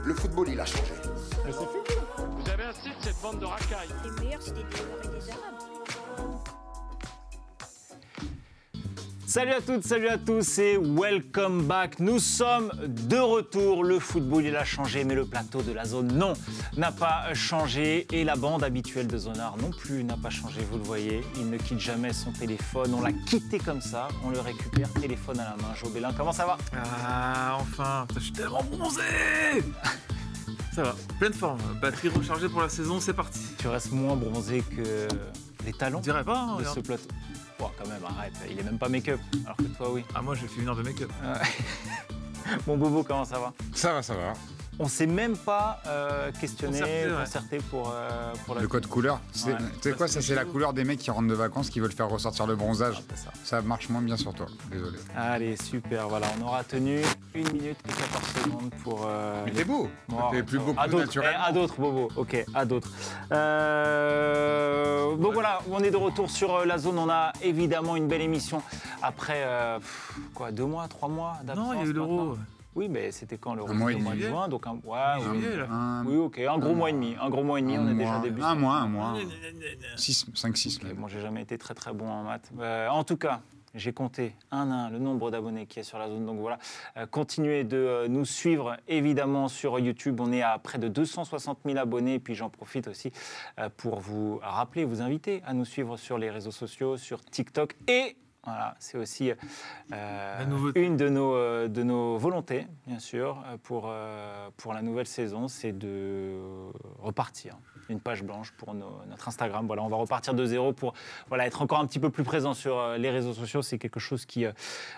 Le football, il a changé. Mais c'est fini. Vous avez un site, cette bande de racailles. Les meilleurs, c'était des Noirs et des Arabes. Salut à toutes, salut à tous et welcome back. Nous sommes de retour. Le football, il a changé, mais le plateau de la zone, non, n'a pas changé. Et la bande habituelle de Zonard non plus n'a pas changé, vous le voyez. Il ne quitte jamais son téléphone. On l'a quitté comme ça. On le récupère, téléphone à la main. Jobélin, comment ça va? Ah, enfin, je suis tellement bronzé. Ça va, pleine forme. Batterie rechargée pour la saison, c'est parti. Tu restes moins bronzé que les talons Je dirais pas, hein, de regarde. ce plateau. Oh, quand même, arrête. Il est même pas make-up, alors que toi, oui. Ah, moi, j'ai fait 1 heure de make-up. Bon, Bobo, comment ça va? Ça va. On s'est même pas questionné, Concerté, ouais. concerté pour la... Le code couleur, Ouais. tu sais quoi, ça c'est la couleur des mecs qui rentrent de vacances, qui veulent faire ressortir le bronzage. Ah, c'est ça. Ça marche moins bien sur toi, désolé. Allez, super, voilà, on aura tenu 1 minute et 14 secondes pour... Mais t'es beau, Bon, t'es plus beau à que d'autres, naturel. à d'autres, Bobo, ok, à d'autres. Donc voilà, on est de retour sur la zone, on a évidemment une belle émission après, 2 mois, 3 mois d'absence. Non, il y a eu l'Euro. maintenant. Oui, mais c'était quand l'Euro? Un mois et C'était au mois de demi. juin, donc Juillet, là. oui, ok, un gros mois et demi, on est déjà début. Un mois. 5, 6. Mais bon, j'ai jamais été très très bon en maths. En tout cas, j'ai compté un à un le nombre d'abonnés qu'il y a sur la zone. Donc voilà, continuez de nous suivre évidemment sur YouTube. On est à près de 260 000 abonnés. Et puis j'en profite aussi pour vous rappeler, vous inviter à nous suivre sur les réseaux sociaux, sur TikTok. Et voilà, c'est aussi une de nos volontés, bien sûr, pour la nouvelle saison, c'est de repartir. Une page blanche pour notre Instagram. Voilà, on va repartir de zéro pour être encore un petit peu plus présent sur les réseaux sociaux. C'est quelque chose qui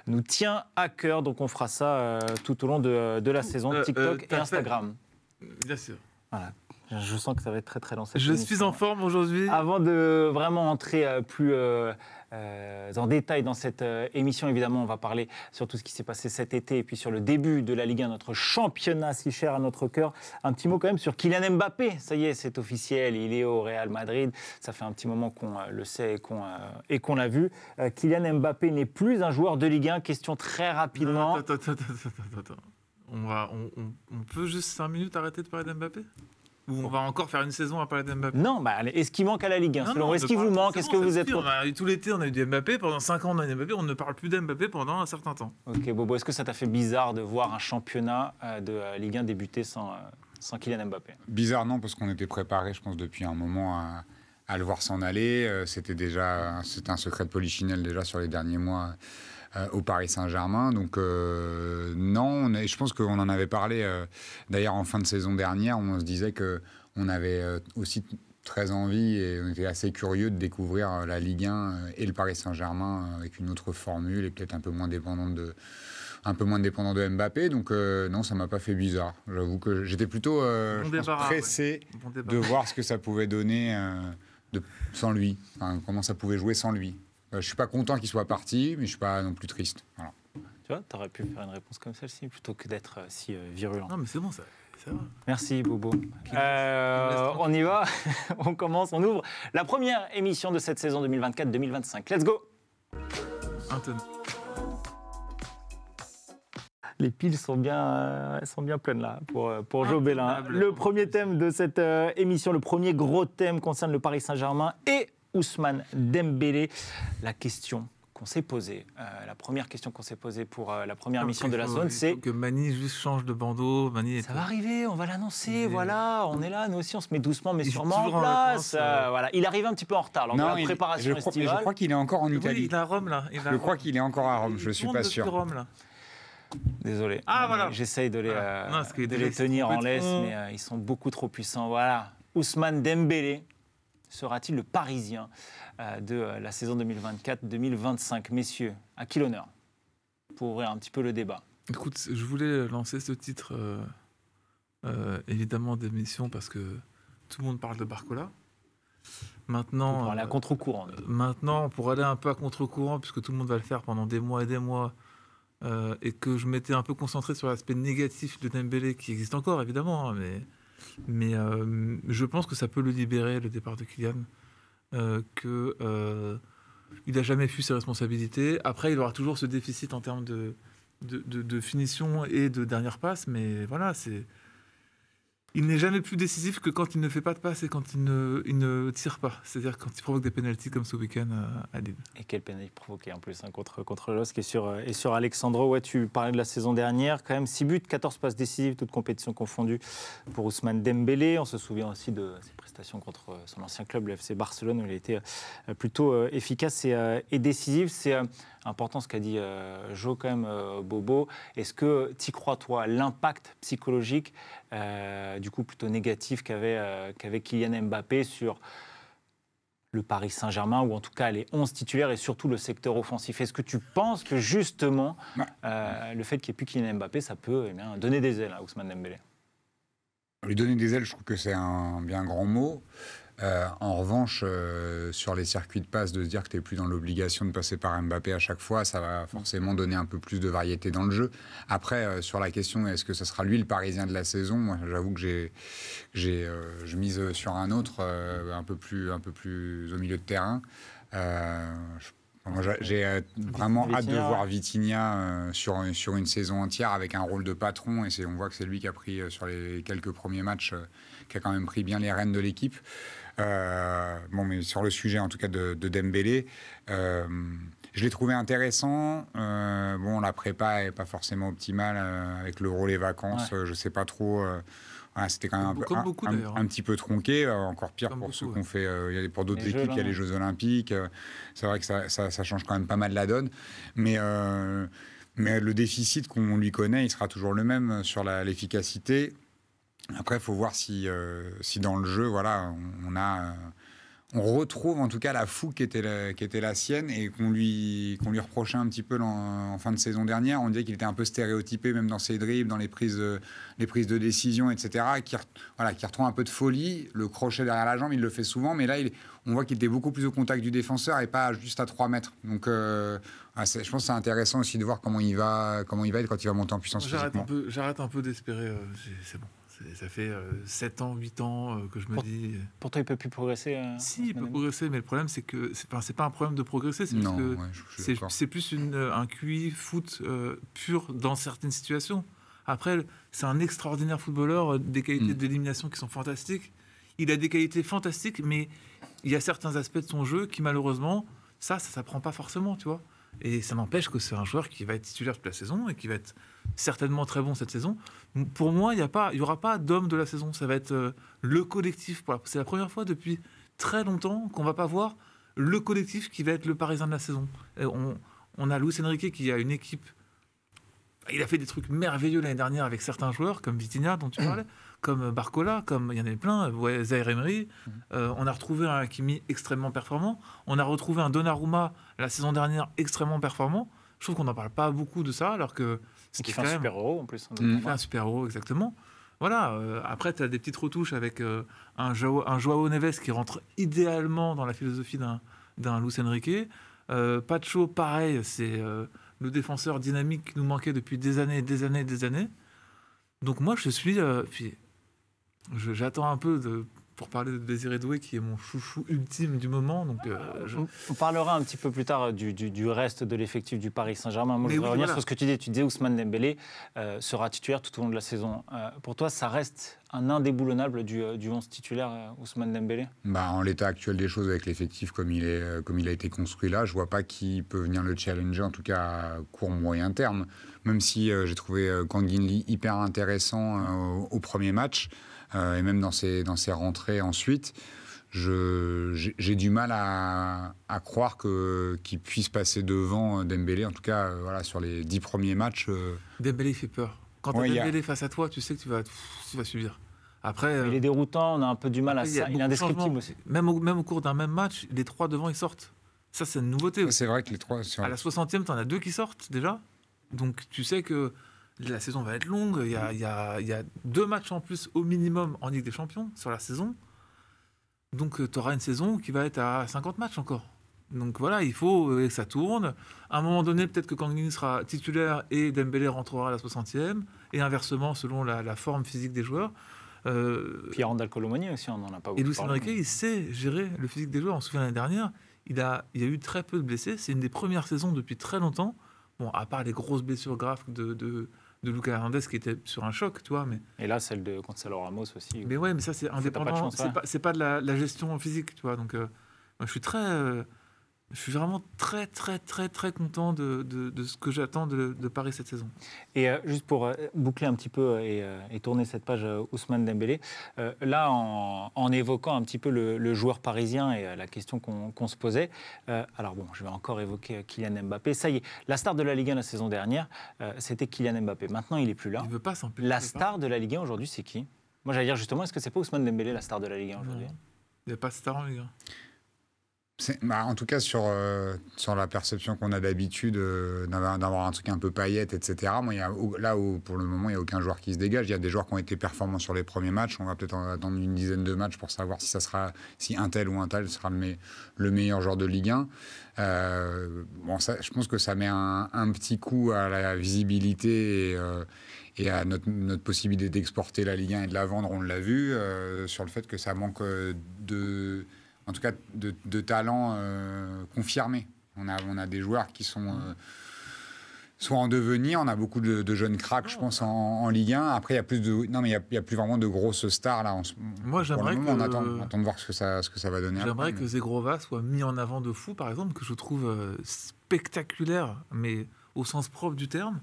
nous tient à cœur. Donc on fera ça tout au long de la saison, TikTok et Instagram. Bien sûr. Voilà. Je sens que ça va être très très lancé. Je suis en forme aujourd'hui. Avant de vraiment entrer plus en détail dans cette émission, évidemment, on va parler sur tout ce qui s'est passé cet été et puis sur le début de la Ligue 1, notre championnat si cher à notre cœur. Un petit mot quand même sur Kylian Mbappé. Ça y est, c'est officiel, il est au Real Madrid. Ça fait un petit moment qu'on le sait et qu'on l'a vu. Kylian Mbappé n'est plus un joueur de Ligue 1. Question très rapidement. Attends. On peut juste 5 minutes arrêter de parler d'Mbappé? Ou on va encore faire une saison à parler d'Mbappé? Non, est-ce qu'il manque à la Ligue 1 selon vous? Est-ce ne qu'il vous parle- manque? c'est Est-ce bon, que vous ça êtes... suffit. Tout l'été, on a eu du Mbappé. Pendant 5 ans, on a eu Mbappé. On ne parle plus d'Mbappé pendant un certain temps. Ok, Bobo, est-ce que ça t'a fait bizarre de voir un championnat de Ligue 1 débuter sans Kylian Mbappé? Bizarre, non, parce qu'on était préparé, je pense, depuis un moment à le voir s'en aller. C'était un secret de polichinelle déjà sur les derniers mois au Paris Saint-Germain. Donc non, je pense qu'on en avait parlé d'ailleurs en fin de saison dernière, où on se disait qu'on avait aussi très envie et on était assez curieux de découvrir la Ligue 1 et le Paris Saint-Germain avec une autre formule et peut-être un peu moins dépendant de Mbappé. Donc non, ça m'a pas fait bizarre. J'avoue que j'étais plutôt pressé de voir ce que ça pouvait donner sans lui. Enfin, comment ça pouvait jouer sans lui. Je suis pas content qu'il soit parti, mais je suis pas non plus triste. Voilà. Tu vois, t'aurais pu faire une réponse comme celle-ci plutôt que d'être si virulent. Non, mais c'est bon, ça va. Merci, Bobo. On y va, on commence, on ouvre la première émission de cette saison 2024-2025. Let's go! Anthony. Les piles sont bien pleines là pour Jobélin. Le premier thème de cette émission, le premier gros thème concerne le Paris Saint-Germain et Ousmane Dembélé. La question qu'on s'est posée, la première question qu'on s'est posée pour la première émission de la zone, c'est... que Mani juste change de bandeau. Ça va arriver, on va l'annoncer, voilà, on est là, nous aussi on se met doucement mais sûrement en toujours en place. vacances, Voilà. Il arrive un petit peu en retard lors de la préparation estivale. Je crois qu'il est encore en Oui, Italie. il est à Rome, là. Je crois qu'il est encore à Rome, je suis pas sûr. Rome, là. Désolé. Ah, voilà. J'essaye de Non, les tenir en laisse, mais ils sont beaucoup trop puissants. Voilà. Ousmane Dembélé sera-t-il le Parisien de la saison 2024-2025? Messieurs, à qui l'honneur pour ouvrir un petit peu le débat? Écoute, je voulais lancer ce titre, évidemment, d'émission parce que tout le monde parle de Barcola. Maintenant, pour aller à contre-courant. Maintenant, pour aller un peu à contre-courant, puisque tout le monde va le faire pendant des mois et des mois, et que je m'étais un peu concentré sur l'aspect négatif de Dembélé, qui existe encore, évidemment, hein, mais je pense que ça peut le libérer, le départ de Kylian, que il n'a jamais fui ses responsabilités. Après, il aura toujours ce déficit en termes de finition et de dernière passe, mais voilà, il n'est jamais plus décisif que quand il ne fait pas de passe et quand il ne tire pas. C'est-à-dire quand il provoque des pénaltys comme ce week-end à Lille. Et quel pénalty provoqué en plus contre le LOSC et sur Alexandro. Ouais, tu parlais de la saison dernière, quand même 6 buts, 14 passes décisives, toutes compétitions confondues pour Ousmane Dembélé. On se souvient aussi de ses prestations contre son ancien club, le FC Barcelone, où il a été plutôt efficace et décisif. C'est important ce qu'a dit Jo quand même, Bobo. Est-ce que tu y crois, toi, à l'impact psychologique du coup plutôt négatif qu'avait Kylian Mbappé sur le Paris Saint-Germain, ou en tout cas les 11 titulaires et surtout le secteur offensif? Est-ce que tu penses que justement le fait qu'il n'y ait plus Kylian Mbappé, ça peut donner des ailes à Ousmane Dembélé? Lui donner des ailes, je trouve que c'est un bien grand mot. En revanche, sur les circuits de passe, de se dire que tu n'es plus dans l'obligation de passer par Mbappé à chaque fois, ça va forcément donner un peu plus de variété dans le jeu. Après, sur la question, est-ce que ça sera lui le Parisien de la saison? Moi, j'avoue que je mise sur un autre, un peu plus au milieu de terrain. Moi, j'ai vraiment hâte de voir Vitinha sur une saison entière avec un rôle de patron. Et on voit que c'est lui qui a pris, sur les quelques premiers matchs, qui a quand même pris bien les rênes de l'équipe. Mais sur le sujet, en tout cas, de Dembélé, je l'ai trouvé intéressant. La prépa n'est pas forcément optimale avec l'Euro, les vacances. Je ne sais pas trop... c'était quand même un petit peu tronqué, encore pire comme pour ceux qu'on fait. Pour d'autres équipes, il y a les Jeux Olympiques. C'est vrai que ça change quand même pas mal la donne. Mais le déficit qu'on lui connaît, il sera toujours le même sur l'efficacité. Après, il faut voir si dans le jeu, voilà, on retrouve en tout cas la fougue qui était la sienne et qu'on lui reprochait un petit peu en fin de saison dernière. On disait qu'il était un peu stéréotypé, même dans ses dribbles, dans les prises de décision, etc. Qui retrouve un peu de folie. Le crochet derrière la jambe, il le fait souvent, mais là, on voit qu'il était beaucoup plus au contact du défenseur et pas juste à 3 mètres. Donc, je pense que c'est intéressant aussi de voir comment il va être quand il va monter en puissance physiquement. J'arrête un peu d'espérer. C'est bon. Ça fait 7 ans, 8 ans que je me dis... Pour toi, il ne peut plus progresser Si, il peut progresser, mais le problème, c'est que c'est pas un problème de progresser, c'est plus un QI foot pur dans certaines situations. Après, c'est un extraordinaire footballeur, des qualités d'élimination qui sont fantastiques. Il a des qualités fantastiques, mais il y a certains aspects de son jeu qui, malheureusement, ça s'apprend pas forcément, tu vois. Et ça n'empêche que c'est un joueur qui va être titulaire toute la saison et qui va être certainement très bon cette saison. Pour moi, il n'y aura pas d'homme de la saison. Ça va être le collectif. C'est la première fois depuis très longtemps qu'on ne va pas voir le collectif qui va être le Parisien de la saison. On a Luis Enrique qui a une équipe... Il a fait des trucs merveilleux l'année dernière avec certains joueurs, comme Vitinha, dont tu parlais, comme Barcola, comme il y en avait plein, Zaïre Emery. On a retrouvé un Hakimi extrêmement performant. On a retrouvé un Donnarumma la saison dernière extrêmement performant. Je trouve qu'on n'en parle pas beaucoup de ça, alors que c'était quand même... un super-héros en plus. Il fait un super-héros, exactement. Voilà. Après, tu as des petites retouches avec un Joao Neves qui rentre idéalement dans la philosophie d'un Luis Enrique. Pacho, pareil, c'est... le défenseur dynamique qui nous manquait depuis des années. Donc moi, je suis... j'attends un peu pour parler de Désiré Doué, qui est mon chouchou ultime du moment. Donc, On parlera un petit peu plus tard du reste de l'effectif du Paris Saint-Germain. Moi, je voudrais revenir sur ce que tu disais. Tu disais Ousmane Dembélé sera titulaire tout au long de la saison. Pour toi, ça reste un indéboulonnable du 11 titulaire, Ousmane Dembélé? En l'état actuel des choses, avec l'effectif comme il a été construit là, je ne vois pas qui peut venir le challenger, en tout cas à court, moyen terme. Même si j'ai trouvé Kangin Lee hyper intéressant au premier match, et même dans ses rentrées ensuite, j'ai du mal à croire qu'il puisse passer devant Dembélé, en tout cas sur les 10 premiers matchs. Dembélé fait peur. Quand tu as Dembélé face à toi, tu sais que tu vas subir. Après, il est déroutant, on a un peu du mal à ça. Il est indescriptible aussi. Même au cours d'un même match, les 3 devant, ils sortent. Ça, c'est une nouveauté. C'est vrai que les 3... À la 60e, tu en as 2 qui sortent déjà. Donc, tu sais que la saison va être longue. Il y a 2 matchs en plus au minimum en Ligue des Champions sur la saison. Donc, tu auras une saison qui va être à 50 matchs encore. Donc voilà, il faut que ça tourne. À un moment donné, peut-être que Kangin sera titulaire et Dembélé rentrera à la 60e. Et inversement, selon la forme physique des joueurs. Puis il y a Randal Colomoni aussi, on n'en a pas beaucoup parlé. Et Luis Enrique, il sait gérer le physique des joueurs. On se souvient l'année dernière, il y a eu très peu de blessés. C'est une des premières saisons depuis très longtemps. Bon, à part les grosses blessures graves de Lucas Hernandez qui était sur un choc, tu vois. Mais... Et là, celle de Gonzalo Ramos aussi. Mais ouais, mais ça, c'est indépendant. C'est pas de la gestion physique, tu vois. Donc, moi, je suis vraiment très, très, très, très content de ce que j'attends de Paris cette saison. Et juste pour boucler un petit peu et tourner cette page Ousmane Dembélé, là, en évoquant un petit peu le joueur parisien et la question qu'on se posait, alors bon, je vais encore évoquer Kylian Mbappé. Ça y est, la star de la Ligue 1 la saison dernière, c'était Kylian Mbappé. Maintenant, il n'est plus là. Il veut pas s'en La star de la Ligue 1 aujourd'hui, c'est qui? Moi, j'allais dire justement, est-ce que c'est pas Ousmane Dembélé, la star de la Ligue 1 aujourd'hui? Il n'y a pas de star en Ligue 1. En tout cas, sur la perception qu'on a d'habitude d'avoir un truc un peu paillette, etc., moi, pour le moment, il n'y a aucun joueur qui se dégage. Il y a des joueurs qui ont été performants sur les premiers matchs. On va peut-être attendre une dizaine de matchs pour savoir si un tel ou un tel sera le meilleur joueur de Ligue 1. Je pense que ça met un petit coup à la visibilité et à notre possibilité d'exporter la Ligue 1 et de la vendre. On l'a vu sur le fait que ça manque en tout cas de talents confirmés. On a des joueurs qui sont soit en devenir. On a beaucoup de jeunes cracks, je pense, en Ligue 1. Après, il y a plus vraiment de grosses stars là. Moi, j'aimerais on attend de voir ce que ça va donner. J'aimerais que Zegrova soit mis en avant de fou, par exemple, que je trouve spectaculaire, mais au sens propre du terme.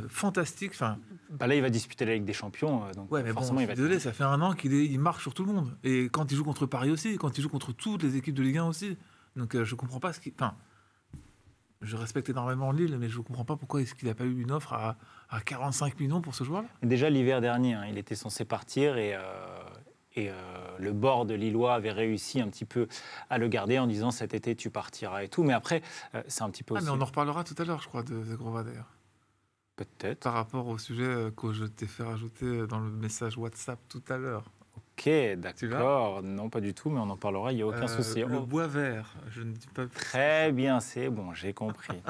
Fantastique. Là, il va disputer la Ligue des Champions. Donc ouais, mais forcément, il va désolé, ça fait un an qu'il marche sur tout le monde. Et quand il joue contre Paris aussi, quand il joue contre toutes les équipes de Ligue 1 aussi. Donc, je comprends pas je respecte énormément Lille, mais je ne comprends pas pourquoi est-ce qu'il n'a pas eu une offre à 45 millions pour ce joueur-là. Déjà, l'hiver dernier, il était censé partir et le board lillois avait réussi un petit peu à le garder en disant cet été, tu partiras et tout. Mais après, c'est un petit peu aussi... mais on en reparlera tout à l'heure, je crois, de Zegrova d'ailleurs. Peut-être. Par rapport au sujet que je t'ai fait rajouter dans le message WhatsApp tout à l'heure. Ok, d'accord. Non, pas du tout, mais on en parlera, il n'y a aucun souci. Le bois vert, je ne dis pas... Très bien, c'est bon, j'ai compris.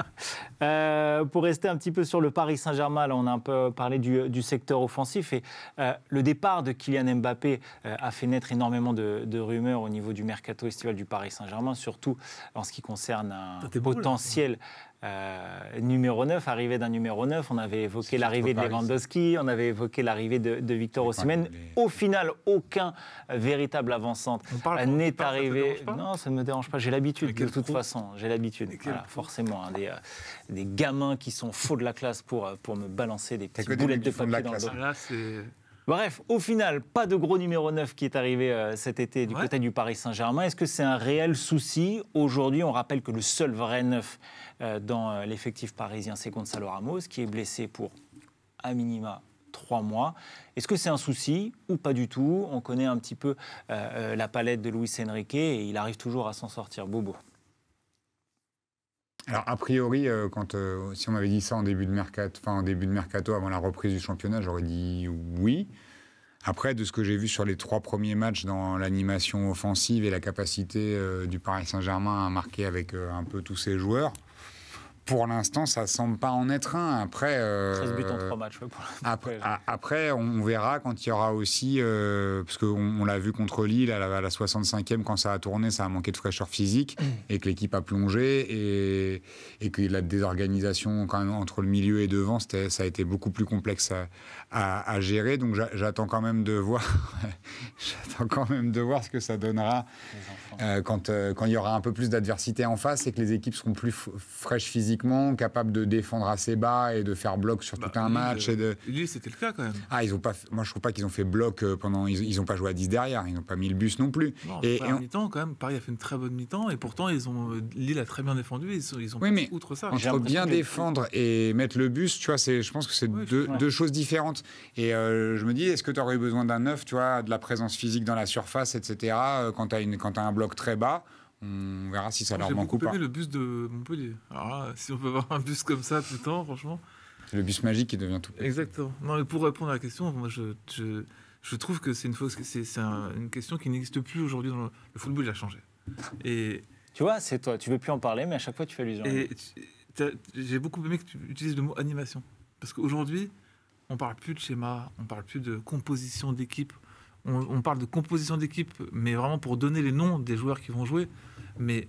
Pour rester un petit peu sur le Paris Saint-Germain, là, on a un peu parlé du secteur offensif et le départ de Kylian Mbappé a fait naître énormément de rumeurs au niveau du mercato estival du Paris Saint-Germain, surtout en ce qui concerne un potentiel... numéro 9, arrivée d'un numéro 9, on avait évoqué l'arrivée de Lewandowski, on avait évoqué l'arrivée de Victor Osimhen. Au final, aucun véritable avant-centre n'est arrivé. Non, ça ne me dérange pas, j'ai l'habitude de toute façon, j'ai l'habitude. Voilà, forcément, des gamins qui sont faux de la classe pour me balancer des petites boulettes de papier dans le dos. Bref, au final, pas de gros numéro 9 qui est arrivé cet été du côté du Paris Saint-Germain. Est-ce que c'est un réel souci? Aujourd'hui, on rappelle que le seul vrai neuf dans l'effectif parisien, c'est Gonzalo Ramos, qui est blessé pour à minima 3 mois. Est-ce que c'est un souci ou pas du tout? On connaît un petit peu la palette de Luis Enrique et il arrive toujours à s'en sortir. Bobo. Alors, a priori, si on m'avait dit ça en début de mercato, avant la reprise du championnat, j'aurais dit oui. Après, de ce que j'ai vu sur les 3 premiers matchs dans l'animation offensive et la capacité du Paris Saint-Germain à marquer avec un peu tous ses joueurs, pour l'instant, ça ne semble pas en être un. Après, 13 buts en 3 matchs. Après, on verra quand il y aura aussi... parce qu'on l'a vu contre Lille, à la 65e, quand ça a tourné, ça a manqué de fraîcheur physique, et que l'équipe a plongé, et que la désorganisation quand même, entre le milieu et devant, ça a été beaucoup plus complexe à gérer. Donc j'attends quand même de voir ce que ça donnera quand il y aura un peu plus d'adversité en face, et que les équipes seront plus fraîches physiquement, capables de défendre assez bas et de faire bloc sur tout un match. Lille, c'était le cas quand même. Moi, je trouve pas qu'ils ont fait bloc pendant... Ils n'ont pas joué à 10 derrière, ils n'ont pas mis le bus non plus. Non, en mi-temps, quand même, Paris a fait une très bonne mi-temps, et pourtant, Lille a très bien défendu, ils ont pas outre ça. Entre bien défendre et mettre le bus, tu vois, je pense que c'est deux choses différentes. Et je me dis, est-ce que tu aurais eu besoin d'un neuf, tu vois, de la présence physique dans la surface, etc., quand tu as un bloc très bas? On verra si ça leur manque ou pas. J'ai beaucoup aimé le bus de Montpellier. Alors là, si on peut avoir un bus comme ça tout le temps, franchement... C'est le bus magique qui devient tout petit. Exactement. Non, mais pour répondre à la question, moi, je trouve que c'est une question qui n'existe plus aujourd'hui. Le football, il a changé. Et... Tu vois, c'est toi. Tu ne veux plus en parler, mais à chaque fois, tu fais allusion. J'ai beaucoup aimé que tu utilises le mot animation. Parce qu'aujourd'hui, on ne parle plus de schéma, on ne parle plus de composition d'équipe. on parle de composition d'équipe, mais vraiment pour donner les noms des joueurs qui vont jouer. Mais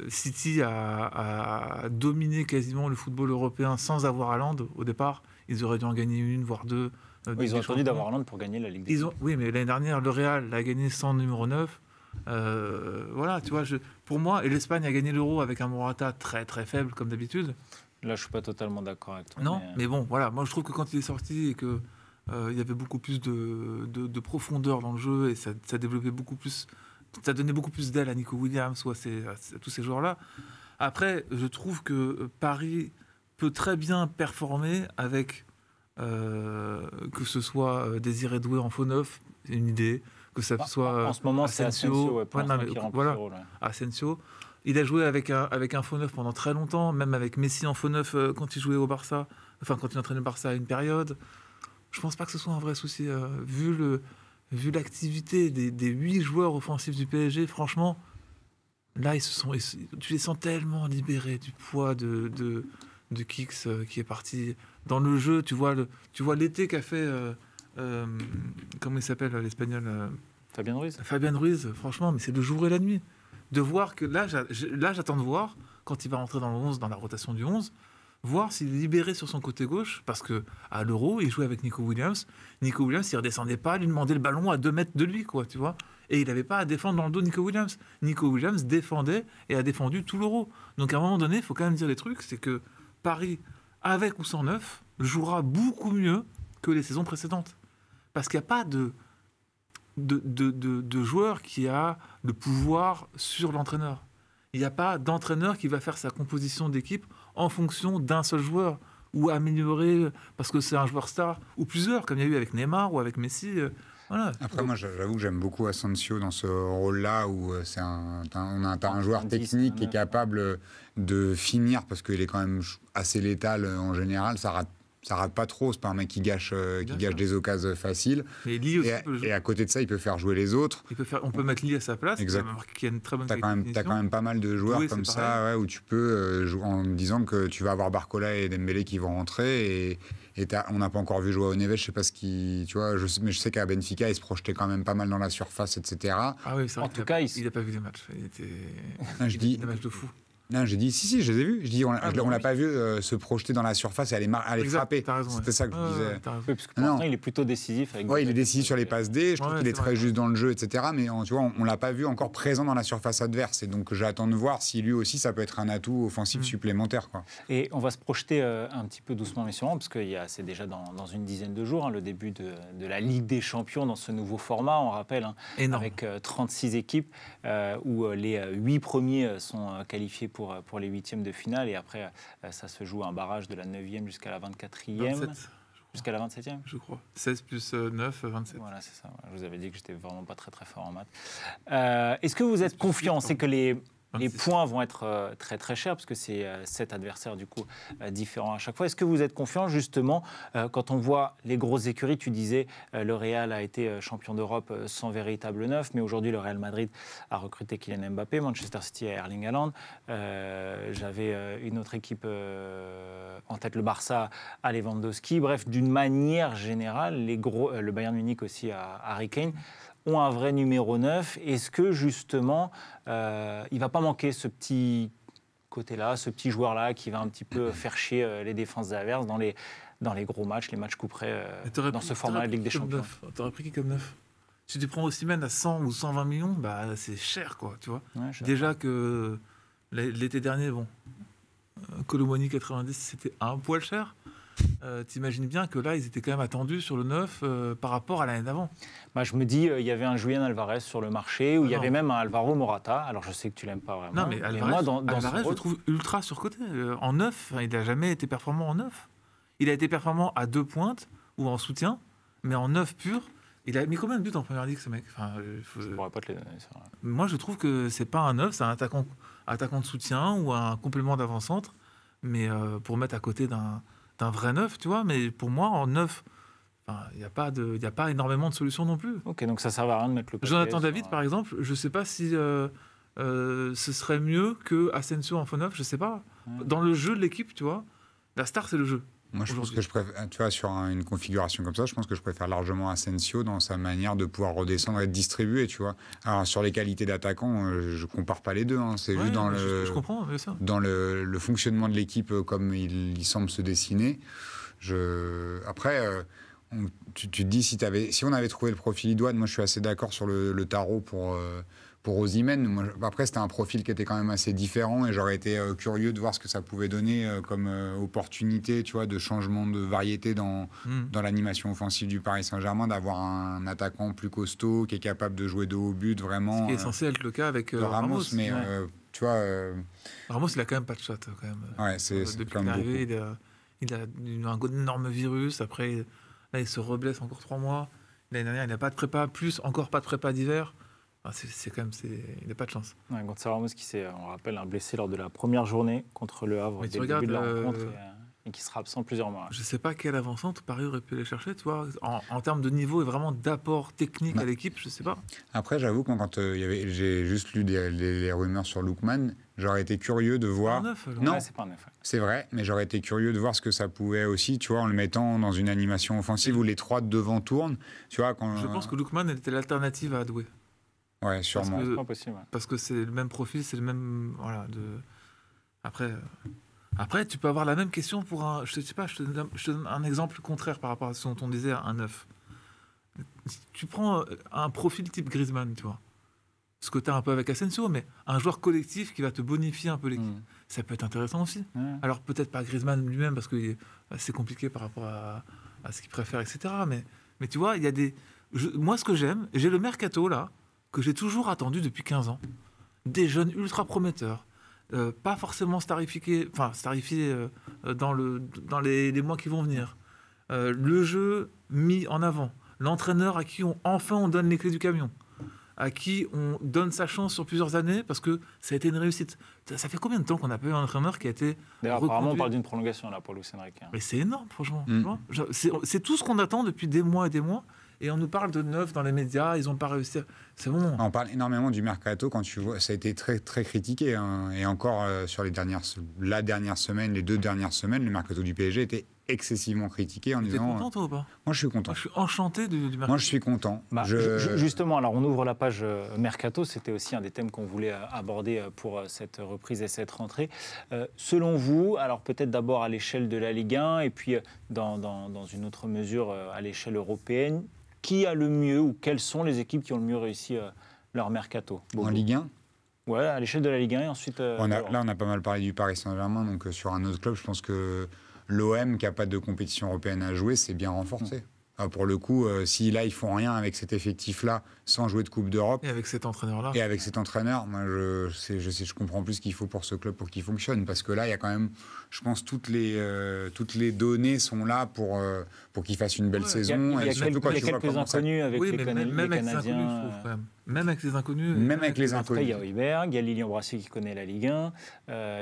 City a dominé quasiment le football européen sans avoir Haaland au départ. Ils auraient dû en gagner une, voire deux. Ils ont attendu d'avoir Haaland pour gagner la Ligue des Champions. Oui, mais l'année dernière, le Real l'a gagné sans numéro 9. Voilà, tu vois, pour moi, et l'Espagne a gagné l'Euro avec un Morata très très faible comme d'habitude. Là, je suis pas totalement d'accord avec toi. Non, mais bon, voilà, moi je trouve que quand il est sorti et que il y avait beaucoup plus de profondeur dans le jeu et ça développait beaucoup plus, ça donnait beaucoup plus d'aile à Nico Williams ou à tous ces joueurs-là. Après, je trouve que Paris peut très bien performer avec que ce soit Désiré Doué en faux neuf, c'est une idée. Que ça soit en ce moment, c'est Asensio Asensio. Il a joué avec un faux neuf pendant très longtemps, même avec Messi en faux neuf quand il jouait au Barça, enfin quand il entraînait le Barça à une période. Je pense pas que ce soit un vrai souci. Vu l'activité des 8 joueurs offensifs du PSG, franchement, là, tu les sens tellement libérés du poids de Kix qui est parti dans le jeu. Tu vois l'été qu'a fait... comment il s'appelle l'Espagnol Fabien Ruiz, franchement, mais c'est le jour et la nuit. De voir que là, j'attends de voir, quand il va rentrer dans le 11, dans la rotation du 11, voir s'il est libéré sur son côté gauche, parce qu'à l'Euro, il jouait avec Nico Williams. Nico Williams, il ne redescendait pas, lui demandait le ballon à 2 mètres de lui, quoi, tu vois. Et il n'avait pas à défendre dans le dos Nico Williams. Nico Williams défendait et a défendu tout l'Euro. Donc à un moment donné, il faut quand même dire les trucs, c'est que Paris, avec ou sans neuf, jouera beaucoup mieux que les saisons précédentes. Parce qu'il n'y a pas de joueur qui a le pouvoir sur l'entraîneur. Il n'y a pas d'entraîneur qui va faire sa composition d'équipe en fonction d'un seul joueur ou améliorer parce que c'est un joueur star ou plusieurs, comme il y a eu avec Neymar ou avec Messi. Voilà. Après, moi, j'avoue que j'aime beaucoup Asensio dans ce rôle-là où on a un joueur technique qui est capable de finir parce qu'il est quand même assez létal en général. Ça rate pas trop, c'est pas un mec qui gâche des occasions faciles. Et à côté de ça, il peut faire jouer les autres. On peut mettre Lee à sa place, qui a une très bonne qualité. T'as quand même pas mal de joueurs comme ça, où tu peux jouer en disant que tu vas avoir Barcola et Dembélé qui vont rentrer. Et on n'a pas encore vu Joao Neves, je sais pas ce qui, tu vois, mais je sais qu'à Benfica, il se projetait quand même pas mal dans la surface, etc. Ah oui, c'est vrai. En tout cas, il n'a pas vu des matchs. Il était des matchs de fou. Non, j'ai dit, si, je les ai vus. Je dis, on l'a pas vu se projeter dans la surface et aller frapper. C'était ça que je disais. Oui, parce que pour l'instant, il est plutôt décisif. Oui, il est décisif sur les passes D. Je trouve qu'il est très juste dans le jeu, etc. Mais tu vois, on l'a pas vu encore présent dans la surface adverse. Et donc, j'attends de voir si lui aussi, ça peut être un atout offensif supplémentaire, quoi. Et on va se projeter un petit peu doucement, mais sûrement, parce que c'est déjà dans une dizaine de jours, le début de la Ligue des Champions dans ce nouveau format, on rappelle, avec 36 équipes, où les 8 premiers sont qualifiés pour les 8e de finale, et après ça se joue un barrage de la 9e jusqu'à la 24e. 27, jusqu'à la 27e, je crois. 16 plus 9, 27. Voilà, c'est ça. Je vous avais dit que j'étais vraiment pas très très fort en maths. Est-ce que vous êtes confiant? C'est que les points vont être très très chers, parce que c'est 7 adversaires du coup différents à chaque fois. Est-ce que vous êtes confiant justement quand on voit les grosses écuries? Tu disais le Real a été champion d'Europe sans véritable neuf, mais aujourd'hui le Real Madrid a recruté Kylian Mbappé, Manchester City a Erling Haaland. J'avais une autre équipe en tête, le Barça à Lewandowski. Bref, d'une manière générale, le Bayern Munich aussi à Harry Kane ont un vrai numéro 9. Est-ce que, justement, il ne va pas manquer ce petit côté-là, ce petit joueur-là qui va un petit peu faire chier les défenses adverses dans les gros matchs, les matchs couperets dans ce format de Ligue des Champions? T'aurais pris qui comme 9? Si tu prends Osimhen à 100 ou 120 millions, c'est cher, quoi, tu vois. Ouais, déjà que l'été dernier, Colomoni 90, c'était un poil cher. T'imagines bien que là, ils étaient quand même attendus sur le 9 par rapport à l'année d'avant. Je me dis, il y avait un Julián Alvarez sur le marché, il y avait même un Alvaro Morata. Alors, je sais que tu l'aimes pas vraiment. Non, mais Alvarez, je le trouve ultra surcoté. En 9, il n'a jamais été performant en 9. Il a été performant à 2 pointes ou en soutien, mais en 9 pur, il a mis combien de buts en première ligue, ce mec? Je ne pourrais pas te les donner. Moi, je trouve que c'est pas un 9, c'est un attaquant de soutien ou un complément d'avant-centre, mais pour mettre à côté d'un vrai 9, tu vois. Mais pour moi, en 9, il n'y a pas énormément de solutions non plus. Ok, donc ça ne sert à rien de mettre le paquet. Jonathan David, par exemple, je ne sais pas si ce serait mieux que Asensio en faux 9, je ne sais pas. Ouais. Dans le jeu de l'équipe, tu vois, la star, c'est le jeu. Moi, je pense que je préfère, tu vois, sur une configuration comme ça, je pense que je préfère largement Asensio dans sa manière de pouvoir redescendre et de distribuer, tu vois. Alors, sur les qualités d'attaquant, je compare pas les deux. Hein. C'est juste dans je comprends, bien sûr. Dans le fonctionnement de l'équipe comme il semble se dessiner. Après, tu te dis, si on avait trouvé le profil idoine, moi, je suis assez d'accord sur le tarot pour Osimhen. Après, c'était un profil qui était quand même assez différent et j'aurais été curieux de voir ce que ça pouvait donner comme opportunité, tu vois, de changement de variété dans l'animation offensive du Paris Saint-Germain, d'avoir un attaquant plus costaud qui est capable de jouer de haut but, vraiment. Ce qui est censé être le cas avec Ramos. Mais tu vois... Ramos, il a quand même pas de shot, quand même. Ouais, c'est depuis quand même qu'il est arrivé, il a un énorme virus. Après, là, il se reblesse encore 3 mois. L'année dernière, il n'a pas de prépa, encore pas de prépa d'hiver. C'est quand même, il n'a pas de chance. Ouais, Gonçalo Ramos qui s'est, on rappelle, blessé lors de la première journée contre le Havre dès le début de la rencontre et qui sera absent plusieurs mois. Je ne sais pas quelle avancante Paris aurait pu aller chercher, tu vois, en termes de niveau et vraiment d'apport technique à l'équipe, je ne sais pas. Après, j'avoue que quand j'ai juste lu les rumeurs sur Lookman, j'aurais été curieux de voir... Non, c'est pas un neuf. C'est vrai, mais j'aurais été curieux de voir ce que ça pouvait aussi, tu vois, en le mettant dans une animation offensive où les 3 de devant tournent. Tu vois, Je pense que Lookman était l'alternative à Adoué. Ouais, sûrement. C'est pas possible. Parce que c'est le même profil, c'est le même... Voilà, Après, tu peux avoir la même question pour un... Je sais pas, je te donne un exemple contraire par rapport à ce dont on disait, un 9. Tu prends un profil type Griezmann, tu vois. Ce que tu as un peu avec Asensio, mais un joueur collectif qui va te bonifier un peu l'équipe. Ça peut être intéressant aussi. Alors peut-être pas Griezmann lui-même, parce que c'est compliqué par rapport à ce qu'il préfère, etc. Mais tu vois, il y a des... Moi, ce que j'aime, j'ai le mercato, là, que j'ai toujours attendu depuis 15 ans. Des jeunes ultra prometteurs, pas forcément starifiés dans les mois qui vont venir. Le jeu mis en avant. L'entraîneur à qui on donne les clés du camion. À qui on donne sa chance sur plusieurs années parce que ça a été une réussite. Ça fait combien de temps qu'on n'a pas eu un entraîneur qui a été... D'ailleurs, apparemment, on parle d'une prolongation là, pour Luis Enrique. Mais c'est énorme, franchement. C'est tout ce qu'on attend depuis des mois et des mois. Et on nous parle de 9 dans les médias, ils n'ont pas réussi. C'est bon. On parle énormément du mercato quand tu vois, ça a été très très critiqué. Hein, et encore sur la dernière semaine, les 2 dernières semaines, le mercato du PSG était excessivement critiqué en disant. T'es content toi ou pas? Moi je suis content. Moi, je suis enchanté du mercato. Moi je suis content. Justement, alors on ouvre la page mercato, c'était aussi un des thèmes qu'on voulait aborder pour cette reprise et cette rentrée. Selon vous, alors peut-être d'abord à l'échelle de la Ligue 1 et puis dans une autre mesure à l'échelle européenne, qui a le mieux ou quelles sont les équipes qui ont le mieux réussi leur mercato? En Ligue 1? Ouais, à l'échelle de la Ligue 1 et ensuite... Là, on a pas mal parlé du Paris Saint-Germain, donc sur un autre club, je pense que l'OM, qui n'a pas de compétition européenne à jouer, c'est bien renforcé. Pour le coup, si là, ils font rien avec cet effectif-là, sans jouer de Coupe d'Europe... Et avec cet entraîneur-là. Et avec cet entraîneur, moi, je comprends plus ce qu'il faut pour ce club, pour qu'il fonctionne. Parce que là, il y a quand même, je pense, toutes les données sont là pour qu'il fasse une belle saison. Il y a quelques inconnus avec les Canadiens. Même avec les inconnus. Même avec les Après, inconnus. il y a Højbjerg, il y a Lilian Brassé qui connaît la Ligue 1,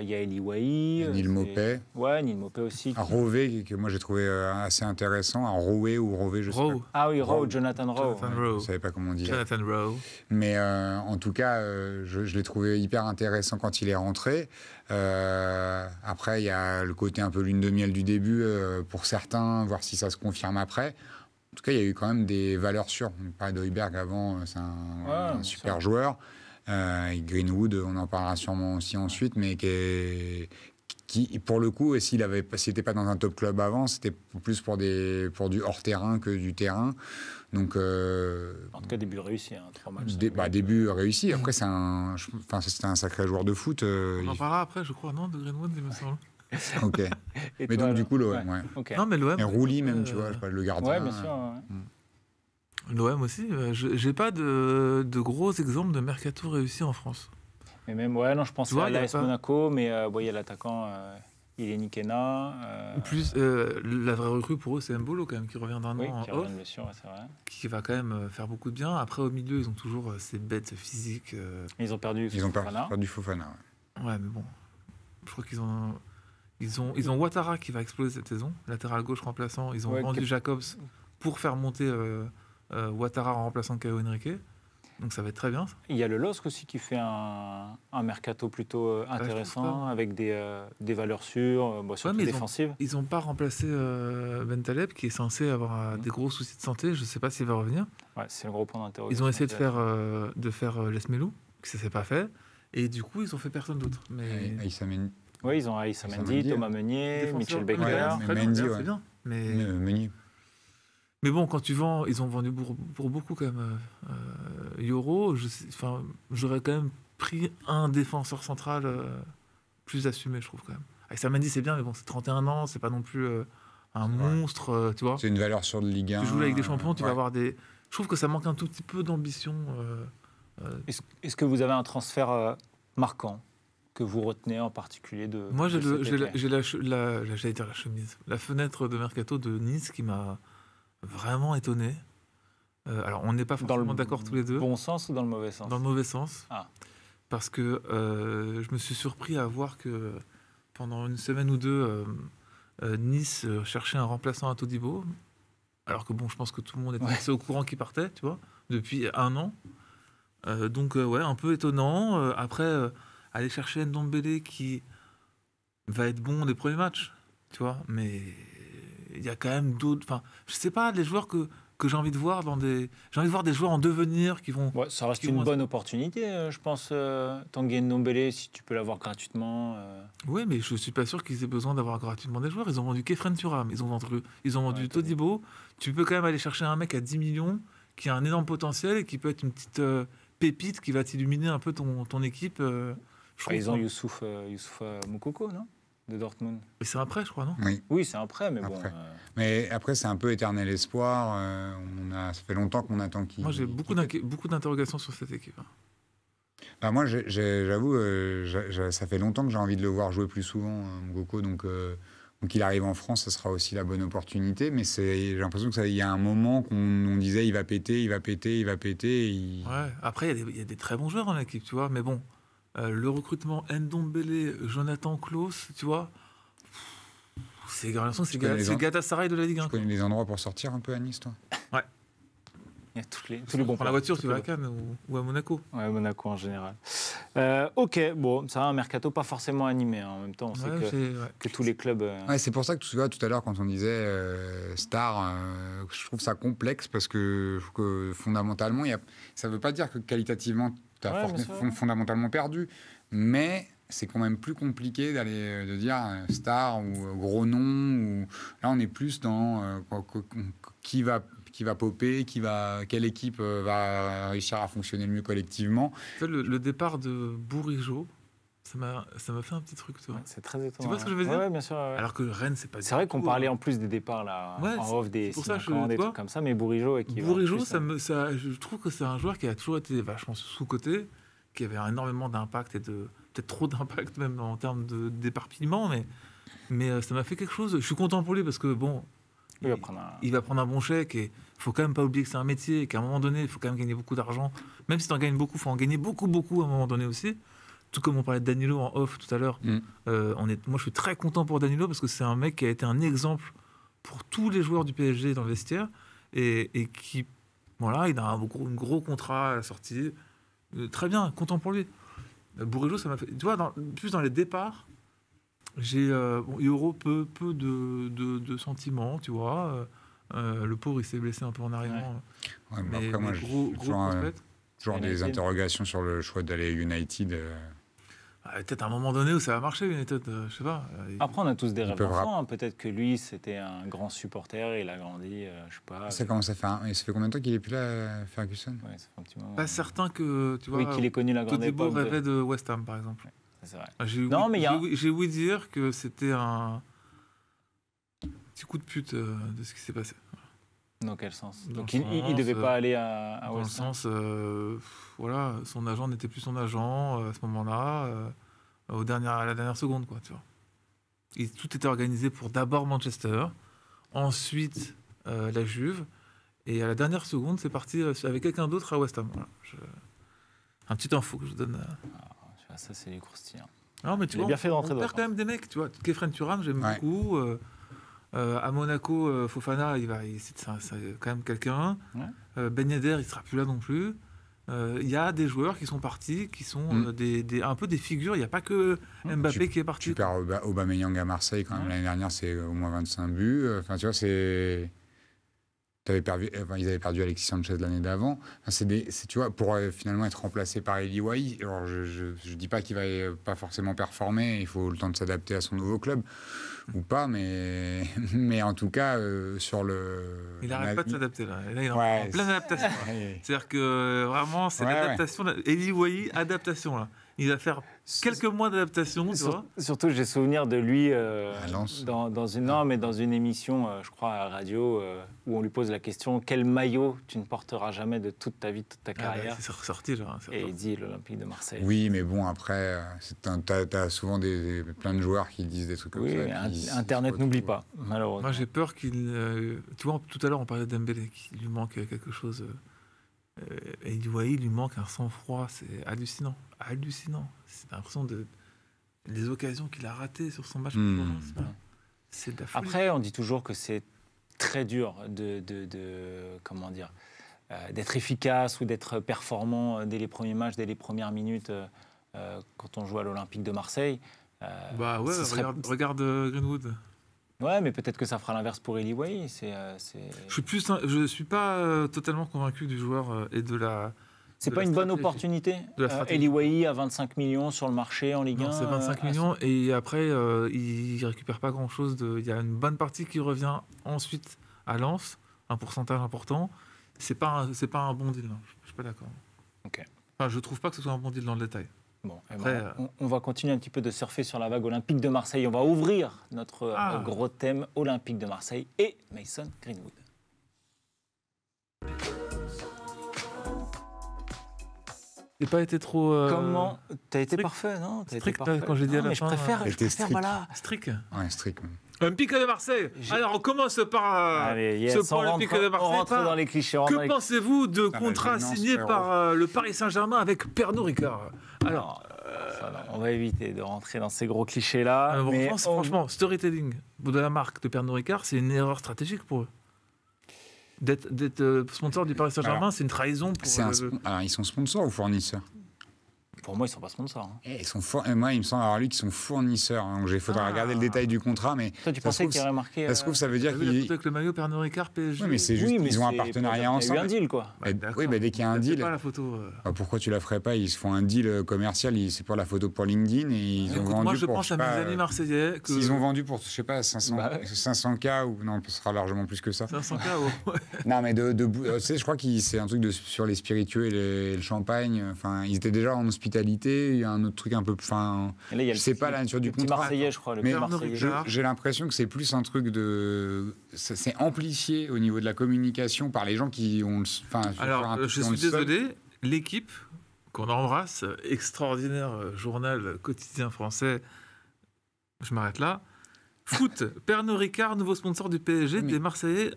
il y a Eli Wahi. Neil Maupay. Ouais, Neil Maupay aussi. Rové, que moi j'ai trouvé assez intéressant. Roué ou Rové, je sais pas. Ah oui, Rowe, Jonathan Rowe. Je ne savais pas comment on dit. Jonathan Rowe. Mais en tout cas, je l'ai trouvé hyper intéressant quand il est rentré. Après, il y a le côté un peu lune de miel du début pour certains, voir si ça se confirme après. En tout cas, il y a eu quand même des valeurs sûres. On parlait de Højbjerg avant, c'est un super joueur. Greenwood, on en parlera sûrement aussi ensuite, mais qui pour le coup, s'il n'était pas dans un top club avant, c'était plus pour du hors-terrain que du terrain. Donc, en tout cas, début réussi, 3 matchs. Début réussi. Après, c'était un sacré joueur de foot. On en parlera après, je crois, non, de Greenwood, il me semble. Ok. Mais donc, du coup, l'OM, ouais. Okay. Non, mais l'OM. Et Rouli, même, tu vois, le gardien. Ouais, bien sûr. L'OM aussi. J'ai pas de gros exemples de mercato réussi en France. Mais même, je pense à l'AS Monaco, mais il y a l'attaquant Ileni Kena. Ou plus, la vraie recrue pour eux, c'est Mbolo, quand même, qui revient d'un an qui revient de blessure, c'est vrai. Qui va quand même faire beaucoup de bien. Après, au milieu, ils ont toujours ces bêtes physiques. Ils ont perdu Fofana. Ouais, mais bon. Je crois qu'ils ont... Ils ont Ouattara qui va exploser cette saison, latéral gauche remplaçant. Ils ont vendu Jacobs pour faire monter Ouattara en remplaçant Caio Henrique. Donc ça va être très bien. Ça. Il y a le LOSC aussi qui fait un mercato plutôt intéressant, avec des valeurs sûres, surtout défensives. Ils n'ont pas remplacé Bentaleb, qui est censé avoir des gros soucis de santé. Je ne sais pas s'il va revenir. Ouais, c'est le gros point d'interrogation. Ils ont essayé de faire Lesmelou, que ça ne s'est pas fait. Et du coup, ils ont fait personne d'autre. Mais... Oui, ils ont Aïssa Mendy, Thomas Meunier, Mitchell Baker. Mendy, c'est bien. Meunier. Mais bon, quand tu vends, ils ont vendu pour beaucoup quand même. Euro, j'aurais quand même pris un défenseur central plus assumé, je trouve quand même. Aïssa Mendy, c'est bien, mais bon, c'est 31 ans, c'est pas non plus un monstre, tu vois. C'est une valeur sûre de Ligue 1. Tu joues avec des champions, tu vas avoir des... Je trouve que ça manque un tout petit peu d'ambition. Est-ce que vous avez un transfert marquant que vous retenez en particulier de... Moi, j'ai j'allais dire la chemise. La fenêtre de Mercato de Nice qui m'a vraiment étonné. Alors, on n'est pas forcément d'accord tous les deux. Dans le bon sens ou dans le mauvais sens? Dans le mauvais sens. Ah. Parce que je me suis surpris à voir que pendant une semaine ou deux, Nice cherchait un remplaçant à Todibo. Alors que bon, je pense que tout le monde était assez au courant qu'il partait, tu vois, depuis un an. Donc, un peu étonnant. Après, aller chercher Ndombele qui va être bon des premiers matchs, tu vois, mais il y a quand même d'autres... Enfin, je sais pas, les joueurs que j'ai envie de voir J'ai envie de voir des joueurs en devenir qui vont... Ouais, ça reste une bonne opportunité, je pense, Tanguy Ndombele, si tu peux l'avoir gratuitement. Oui, mais je suis pas sûr qu'ils aient besoin d'avoir gratuitement des joueurs. Ils ont vendu Kefren Thuram, ils ont vendu Todibo. Tu peux quand même aller chercher un mec à 10 millions qui a un énorme potentiel et qui peut être une petite pépite qui va t'illuminer un peu ton équipe. Ils ont Youssouf Moukoko, non, de Dortmund. Et c'est un prêt, je crois, non? Oui, c'est un prêt, mais bon... Mais après, c'est un peu éternel espoir. Ça fait longtemps qu'on attend qu'il... Moi, j'ai beaucoup d'interrogations sur cette équipe. Bah moi, j'avoue, ça fait longtemps que j'ai envie de le voir jouer plus souvent, Moukoko. Donc, il arrive en France, ça sera aussi la bonne opportunité. Mais j'ai l'impression qu'il y a un moment qu'on disait il va péter. Ouais, après, il y a des très bons joueurs dans l'équipe, tu vois. Mais bon... le recrutement Ndombele, Jonathan Klaus, tu vois, c'est Galatasaray de la Ligue 1. Tu connais les endroits pour sortir un peu à Nice, toi? Ouais. Il y a tous les bons plans. La voiture, tu vas à Cannes ou à Monaco. Ouais, Monaco en général. Ok, bon, ça va, un mercato pas forcément animé. En même temps, on sait que tous les clubs... Ouais, c'est pour ça que tu vois, tout à l'heure, quand on disait star, je trouve ça complexe parce que fondamentalement, ça ne veut pas dire que qualitativement, tu as fondamentalement perdu, mais c'est quand même plus compliqué de dire star ou gros nom. Là, on est plus dans qui va popper, quelle équipe va réussir à fonctionner le mieux collectivement. Le départ de Bourigeaud, ça m'a fait un petit truc, tu vois. C'est très étonnant. Tu vois ce que je veux dire? Ouais, bien sûr. Ouais. Alors que Rennes, c'est pas. C'est vrai qu'on parlait en plus des départs là, en off des trucs comme ça, mais Bourigeaud je trouve que c'est un joueur qui a toujours été vachement sous-coté, qui avait énormément d'impact et peut-être trop d'impact même en termes d'éparpillement, mais ça m'a fait quelque chose. Je suis content pour lui parce que bon. Il va prendre un bon chèque et il faut quand même pas oublier que c'est un métier et qu'à un moment donné, il faut quand même gagner beaucoup d'argent. Même si tu en gagnes beaucoup, il faut en gagner beaucoup à un moment donné aussi. Tout comme on parlait de Danilo en off tout à l'heure. Moi, je suis très content pour Danilo parce que c'est un mec qui a été un exemple pour tous les joueurs du PSG dans le vestiaire et qui, voilà, il a un gros contrat à la sortie. Très bien, content pour lui. Bourigeaud, ça m'a fait... Tu vois, plus dans les départs, j'ai Euro peu de sentiments, tu vois. Le pauvre, il s'est blessé un peu en arrivant. Ouais, mais après, moi, toujours des interrogations sur le choix d'aller à United. Peut-être à un moment donné où ça va marcher, United, je sais pas. Après, on a tous des rêves d'enfants. Peut-être que lui, c'était un grand supporter et il a grandi, je sais pas. Ça commence à faire... Ça fait combien de temps qu'il est plus là, Ferguson? Ouais, ça fait un petit moment. Pas certain que, tu vois... Oui, qu'il ait connu la grande époque. Todibo rêvait de West Ham, par exemple. C'est vrai. J'ai ouï dire que c'était un petit coup de pute de ce qui s'est passé. Dans quel sens? Donc il ne devait pas aller à West Ham. Dans le sens, voilà, son agent n'était plus son agent à ce moment-là, à la dernière seconde, quoi, tu vois. Et tout était organisé pour d'abord Manchester, ensuite la Juve, et à la dernière seconde, c'est parti avec quelqu'un d'autre à West Ham. Voilà. Un petit info que je donne. Ça, c'est les croustillants. Non, mais tu vois, bien fait on perd quand même des mecs, tu vois. Kefren Thuram, j'aime beaucoup. À Monaco, Fofana, c'est quand même quelqu'un. Ben Yedder, il sera plus là non plus. il y a des joueurs qui sont partis, qui sont un peu des figures. Il n'y a pas que Mbappé qui est parti. Tu perds Aubameyang à Marseille quand même. L'année dernière, c'est au moins 25 buts. Enfin, tu vois, c'est... ils avaient perdu Alexis Sanchez l'année d'avant. Enfin, tu vois, pour finalement être remplacé par Eli Wahi, alors je ne dis pas qu'il va pas forcément performer, il faut le temps de s'adapter à son nouveau club, ou pas, mais en tout cas, sur le... Il n'arrête pas de s'adapter, là. Là, il est en pleine adaptation. C'est-à-dire que vraiment, c'est l'adaptation. Eli Wahi, adaptation, là. Il va faire quelques mois d'adaptation, tu vois. Surtout, j'ai souvenir de lui dans une émission, je crois, à la radio, où on lui pose la question « Quel maillot tu ne porteras jamais de toute ta vie, de toute ta carrière ?» C'est ressorti, genre. Et il dit l'Olympique de Marseille. Oui, mais bon, après, t'as souvent plein de joueurs qui disent des trucs comme ça. Oui, Internet n'oublie pas, malheureusement. Moi, j'ai peur qu'il... tu vois, tout à l'heure, on parlait de Dembélé, qu'il lui manque quelque chose... Et du Wahi, il lui manque un sang-froid, c'est hallucinant. C'est l'impression des occasions qu'il a ratées sur son match. C'est de la folie. Après, on dit toujours que c'est très dur comment dire, d'être efficace ou d'être performant dès les premiers matchs, dès les premières minutes quand on joue à l'Olympique de Marseille. Regarde Greenwood. Ouais, mais peut-être que ça fera l'inverse pour Eli Wahi. Je suis pas totalement convaincu du joueur et de la. C'est pas une bonne opportunité. Eli Wahi à 25 millions sur le marché en Ligue 1. C'est 25 millions et après il récupère pas grand-chose. Il y a une bonne partie qui revient ensuite à Lens, un pourcentage important. C'est pas un bon deal. Je suis pas d'accord. Ok. Enfin, je trouve pas que ce soit un bon deal dans le détail. Bon, on va continuer un petit peu de surfer sur la vague Olympique de Marseille. On va ouvrir notre gros thème Olympique de Marseille et Mason Greenwood. J'ai pas été trop... Comment t'as été parfait, non? Strict quand j'ai dit à la fin. Je préfère voilà. Strict. Ouais, strict. Olympique de Marseille. Alors, on commence par ce Olympique de Marseille. On rentre dans les clichés. Que pensez-vous de contrat signé par le Paris Saint-Germain avec Pernod Ricard? Alors, on va éviter de rentrer dans ces gros clichés-là. Franchement, storytelling de la marque de Pernod Ricard, c'est une erreur stratégique pour eux. D'être sponsor du Paris Saint-Germain, c'est une trahison pour... Alors, ils sont sponsors ou fournisseurs? Pour moi, ils ne sont pas sponsors. Moi, il me semble avoir lu qu'ils sont fournisseurs. Donc, il faudra regarder le détail du contrat. Mais toi, tu pensais qu'il y aurait marqué... Ça se trouve, ça veut dire qu'il... avec le maillot Pernod Ricard PSG. Oui, mais c'est juste qu'ils ont un partenariat ensemble. Il y a eu un deal, quoi. Oui, dès qu'il y a un deal... pas la photo. Pourquoi tu la ferais pas? Ils se font un deal commercial. C'est pour la photo pour LinkedIn. Et ils ont vendu moi, je pense à mes amis marseillais... S'ils ont vendu pour, je sais pas, 500K ou... Non, ce sera largement plus que ça. 500K, Non, mais tu sais, je crois que c'est un truc sur les spiritueux et le champagne. Enfin, ils étaient déjà en hospitalité. Il y a un autre truc un peu... Enfin, je sais pas la nature du contrat. Marseillais, je crois. Mais j'ai l'impression que c'est plus un truc de... C'est amplifié au niveau de la communication par les gens qui ont... Alors, je suis désolé, l'équipe qu'on embrasse, extraordinaire journal quotidien français, je m'arrête là. Foot, Pernod Ricard, nouveau sponsor du PSG, des Marseillais.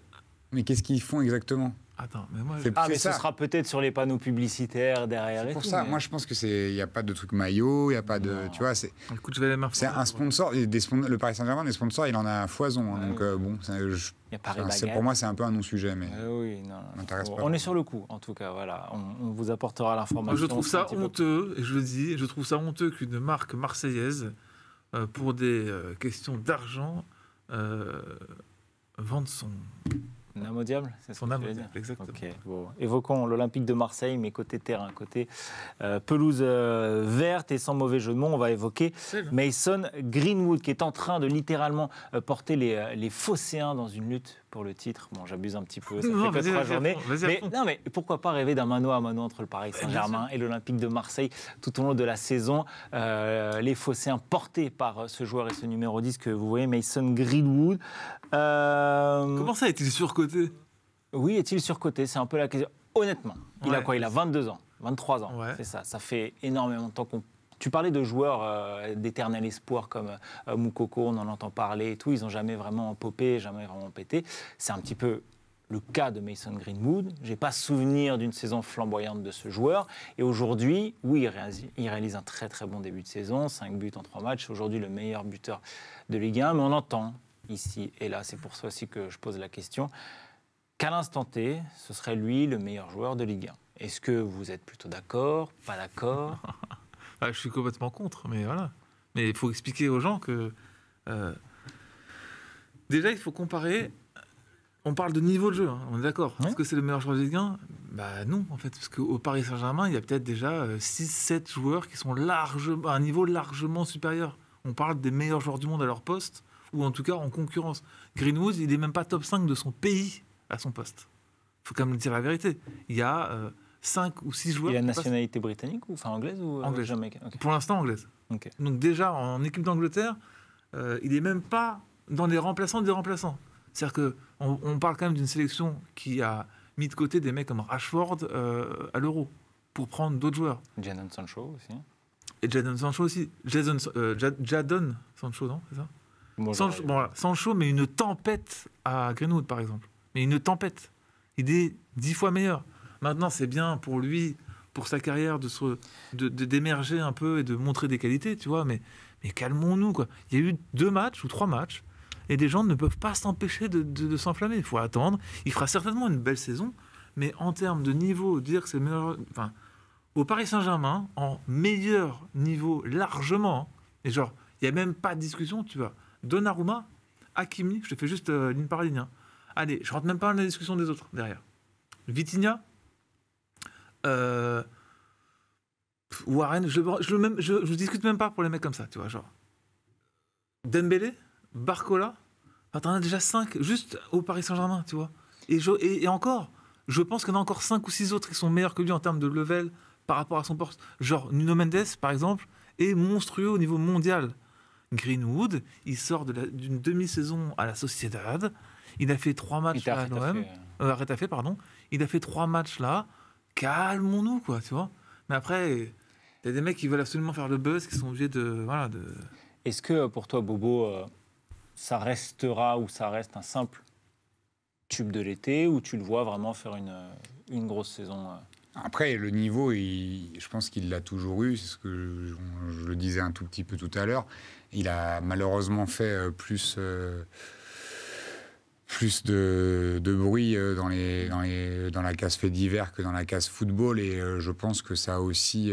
Mais qu'est-ce qu'ils font exactement? Attends, mais moi... mais ce sera peut-être sur les panneaux publicitaires derrière. C'est pour ça. Moi, je pense que il n'y a pas de truc maillot, il n'y a pas de... Non. Tu vois, écoute, je vais aller c'est un sponsor. Le Paris Saint-Germain, des sponsors, il en a à foison. Donc, bon... pour moi, c'est un peu un non-sujet, mais... oui, non. M'intéresse pas. On est sur le coup, en tout cas. Voilà. On vous apportera l'information. Je trouve ça honteux, et je le dis, je trouve ça honteux qu'une marque marseillaise, pour des questions d'argent, vende son... âme au diable, c'est son âme au diable, exactement. Okay, bon. Évoquons l'Olympique de Marseille, mais côté terrain, côté pelouse verte et sans mauvais jeu de mots, on va évoquer Mason Greenwood qui est en train de littéralement porter les Phocéens dans une lutte pour le titre. Bon, j'abuse un petit peu, ça fait que 3 journées. Mais pourquoi pas rêver d'un mano à mano entre le Paris Saint-Germain et l'Olympique de Marseille tout au long de la saison. Les Phocéens portés par ce joueur et ce numéro 10 que vous voyez, Mason Greenwood. Comment ça, est-il surcoté? Oui, est-il surcoté? C'est un peu la question. Honnêtement, il a quoi? Il a 22 ans, 23 ans, c'est ça. Ça fait énormément de temps qu'on... Tu parlais de joueurs d'éternel espoir comme Moukoko, on en entend parler et tout. Ils n'ont jamais vraiment popé, jamais vraiment pété. C'est un petit peu le cas de Mason Greenwood. Je n'ai pas souvenir d'une saison flamboyante de ce joueur. Et aujourd'hui, oui, il réalise un très très bon début de saison. 5 buts en 3 matchs. Aujourd'hui, le meilleur buteur de Ligue 1. Mais on entend ici et là, c'est pour ça aussi que je pose la question, qu'à l'instant T, ce serait lui le meilleur joueur de Ligue 1. Est-ce que vous êtes plutôt d'accord, pas d'accord? Je suis complètement contre, mais voilà. Mais il faut expliquer aux gens que... déjà, il faut comparer... On parle de niveau de jeu, hein, on est d'accord. Est-ce que c'est le meilleur joueur de Ligue 1 ? Non, en fait, parce qu'au Paris Saint-Germain, il y a peut-être déjà 6-7 joueurs qui sont à un niveau largement supérieur. On parle des meilleurs joueurs du monde à leur poste, ou en tout cas en concurrence. Greenwood, il n'est même pas top 5 de son pays à son poste. Il faut quand même dire la vérité. Il y a 5 ou 6 joueurs... Il a une nationalité britannique, anglaise ou anglaise. jamaïcaine? Okay. Pour l'instant, anglaise. Okay. Donc déjà, en équipe d'Angleterre, il n'est même pas dans les remplaçants des remplaçants. C'est-à-dire qu'on parle quand même d'une sélection qui a mis de côté des mecs comme Rashford à l'Euro pour prendre d'autres joueurs. Jadon Sancho aussi. Et Jadon Sancho aussi. Jadon Sancho, non, c'est ça? Sancho, mais une tempête à Greenwood, par exemple. Mais une tempête. Il est 10 fois meilleur. Maintenant, c'est bien pour lui, pour sa carrière, d'émerger un peu et de montrer des qualités, tu vois. Mais calmons-nous, quoi. Il y a eu 2 matchs ou 3 matchs. Et des gens ne peuvent pas s'empêcher de s'enflammer. Il faut attendre. Il fera certainement une belle saison. Mais en termes de niveau, dire que c'est le meilleur... Enfin, au Paris Saint-Germain, en meilleur niveau, largement, et genre, il n'y a même pas de discussion, tu vois. Donnarumma, Hakimi, je te fais juste ligne par ligne. Hein. Allez, je ne rentre même pas dans la discussion des autres, derrière. Vitinha, Warren, je discute même pas pour les mecs comme ça, tu vois, genre. Dembélé, Barcola, t'en as déjà 5 juste au Paris Saint-Germain, tu vois. Et encore, je pense qu'il y en a encore 5 ou 6 autres qui sont meilleurs que lui en termes de level par rapport à son poste. Genre Nuno Mendes, par exemple, est monstrueux au niveau mondial. Greenwood, il sort d'une demi-saison à la Sociedad. Il a fait 3 matchs à l'OM. Rétafé, pardon. Il a fait 3 matchs là. Calmons-nous, quoi, tu vois. Mais après, il y a des mecs qui veulent absolument faire le buzz, qui sont obligés de... Est-ce que pour toi, Bobo... ça restera ou ça reste un simple tube de l'été ou tu le vois vraiment faire une grosse saison? Après, le niveau, je pense qu'il l'a toujours eu. C'est ce que je le disais un tout petit peu tout à l'heure. Il a malheureusement fait plus de bruit dans la case fait divers que dans la case football. Et je pense que ça a aussi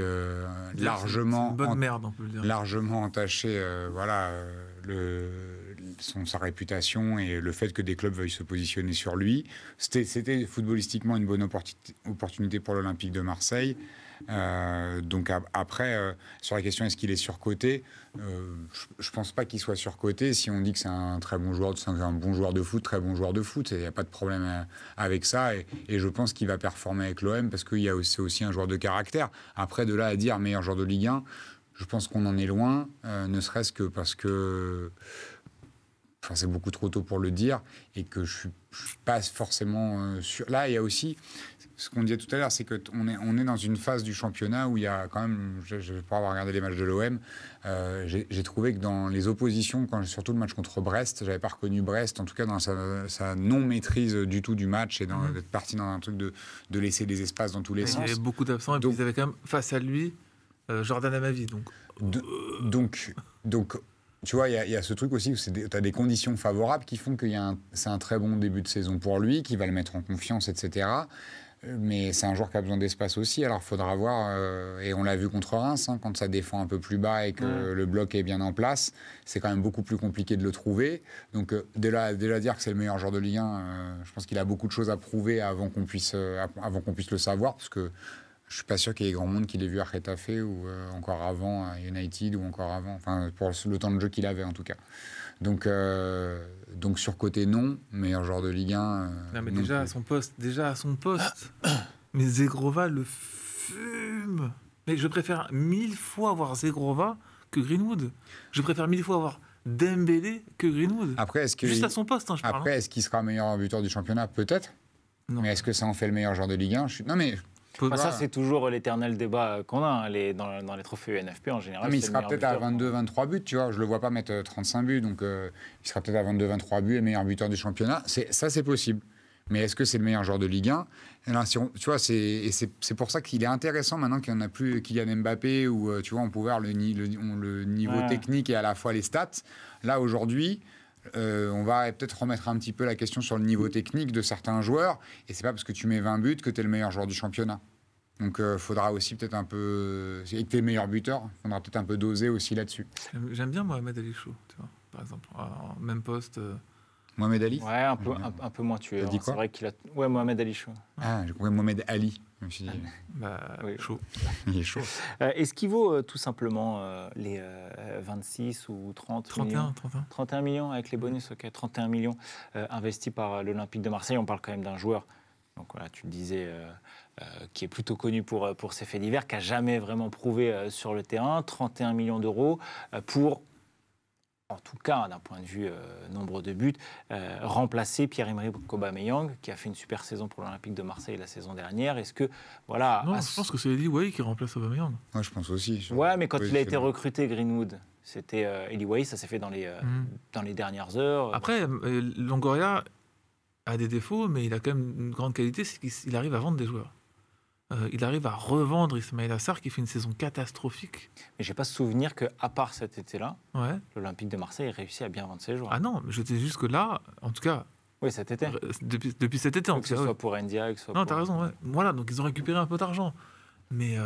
largement... C'est une bonne merde, on peut le dire. Largement entaché sa réputation et le fait que des clubs veuillent se positionner sur lui. C'était footballistiquement une bonne opportunité pour l'Olympique de Marseille. Donc après, sur la question est-ce qu'il est surcoté, je pense pas qu'il soit surcoté. Si on dit que c'est un très bon joueur, c'est un bon joueur de foot, très bon joueur de foot, il n'y a pas de problème avec ça. Et je pense qu'il va performer avec l'OM parce qu'il y a aussi un joueur de caractère. Après, de là à dire meilleur joueur de Ligue 1, je pense qu'on en est loin, ne serait-ce que parce que... Enfin, c'est beaucoup trop tôt pour le dire et que je suis pas forcément sûr. Là, il y a aussi ce qu'on disait tout à l'heure, c'est qu'on est dans une phase du championnat où il y a quand même, pour avoir regardé les matchs de l'OM, j'ai trouvé que dans les oppositions, surtout le match contre Brest, j'avais pas reconnu Brest, en tout cas dans sa non-maîtrise du tout du match et d'être parti dans un truc de laisser des espaces dans tous les sens. Il y avait beaucoup d'absents et puis ils avaient quand même face à lui Jordan Amavi. Donc tu vois, il y a ce truc aussi où tu as des conditions favorables qui font que c'est un très bon début de saison pour lui, qui va le mettre en confiance, etc. Mais c'est un joueur qui a besoin d'espace aussi. Alors, il faudra voir, et on l'a vu contre Reims, quand ça défend un peu plus bas et que le bloc est bien en place, c'est quand même beaucoup plus compliqué de le trouver. Donc, déjà dire que c'est le meilleur joueur de Ligue 1, je pense qu'il a beaucoup de choses à prouver avant qu'on puisse le savoir, parce que je suis pas sûr qu'il y ait grand monde qui l'ait vu à Retafe ou encore avant à United ou encore avant, enfin pour le temps de jeu qu'il avait en tout cas. Donc surcoté non, meilleur joueur de Ligue 1. Non mais déjà à son poste. Mais Zegrova le fume. Mais je préfère 1000 fois avoir Zegrova que Greenwood. Je préfère 1000 fois avoir Dembélé que Greenwood. Après, juste à son poste, je parle. Après, est-ce qu'il sera meilleur buteur du championnat? Peut-être. Non. Mais est-ce que ça en fait le meilleur joueur de Ligue 1? Non mais... Ça, c'est toujours l'éternel débat qu'on a dans les trophées UNFP en général. Mais il sera peut-être à 22-23 buts, tu vois. Je ne le vois pas mettre 35 buts, donc il sera peut-être à 22-23 buts et meilleur buteur du championnat. Ça, c'est possible. Mais est-ce que c'est le meilleur joueur de Ligue 1? Alors, tu vois, c'est pour ça qu'il est intéressant maintenant qu'il n'y en a plus Kylian Mbappé, où tu vois, on peut voir le niveau technique et à la fois les stats. Là, aujourd'hui... on va peut-être remettre un petit peu la question sur le niveau technique de certains joueurs. Et c'est pas parce que tu mets 20 buts que tu es le meilleur joueur du championnat. Donc, il faudra aussi peut-être un peu... Avec tes meilleurs buteurs, il faudra peut-être un peu doser aussi là-dessus. J'aime bien Mohamed Ali Chou, tu vois, par exemple. Même poste. Mohamed Ali. Ouais, un peu moins tueur. T'as dit quoi? C'est vrai qu'il a... Ouais, Mohamed Ali Chou. Ah, j'ai compris Mohamed Ali. Je me suis dit... Oui. Chaud. Il est chaud. Est-ce qu'il vaut tout simplement les 26 ou 30 millions 31 millions avec les bonus, ok. 31 millions investis par l'Olympique de Marseille. On parle quand même d'un joueur, donc voilà, tu le disais, qui est plutôt connu pour ses faits divers, qui n'a jamais vraiment prouvé sur le terrain. 31 millions d'euros pour, en tout cas d'un point de vue nombre de buts, remplacer Pierre-Emerick Aubameyang, qui a fait une super saison pour l'Olympique de Marseille la saison dernière. Est-ce que, voilà... Non, je pense que c'est Eli Wahi qui remplace Aubameyang. Moi, je pense aussi. Ouais, mais quand il a été recruté, Greenwood, c'était Eli Wahi, ça s'est fait dans les dernières heures. Après, Longoria a des défauts, mais il a quand même une grande qualité, c'est qu'il arrive à vendre des joueurs. Il arrive à revendre Ismaïla Sarr, qui fait une saison catastrophique. Mais je n'ai pas souvenir qu'à part cet été-là, ouais. l'Olympique de Marseille a réussi à bien vendre ses joueurs. Ah non, mais je dis juste que là, en tout cas... Oui, cet été. Depuis cet été, en tout cas. Que ce soit pour Ndiaye, que ce soit non, t'as raison, ouais. Voilà, donc ils ont récupéré un peu d'argent. Mais...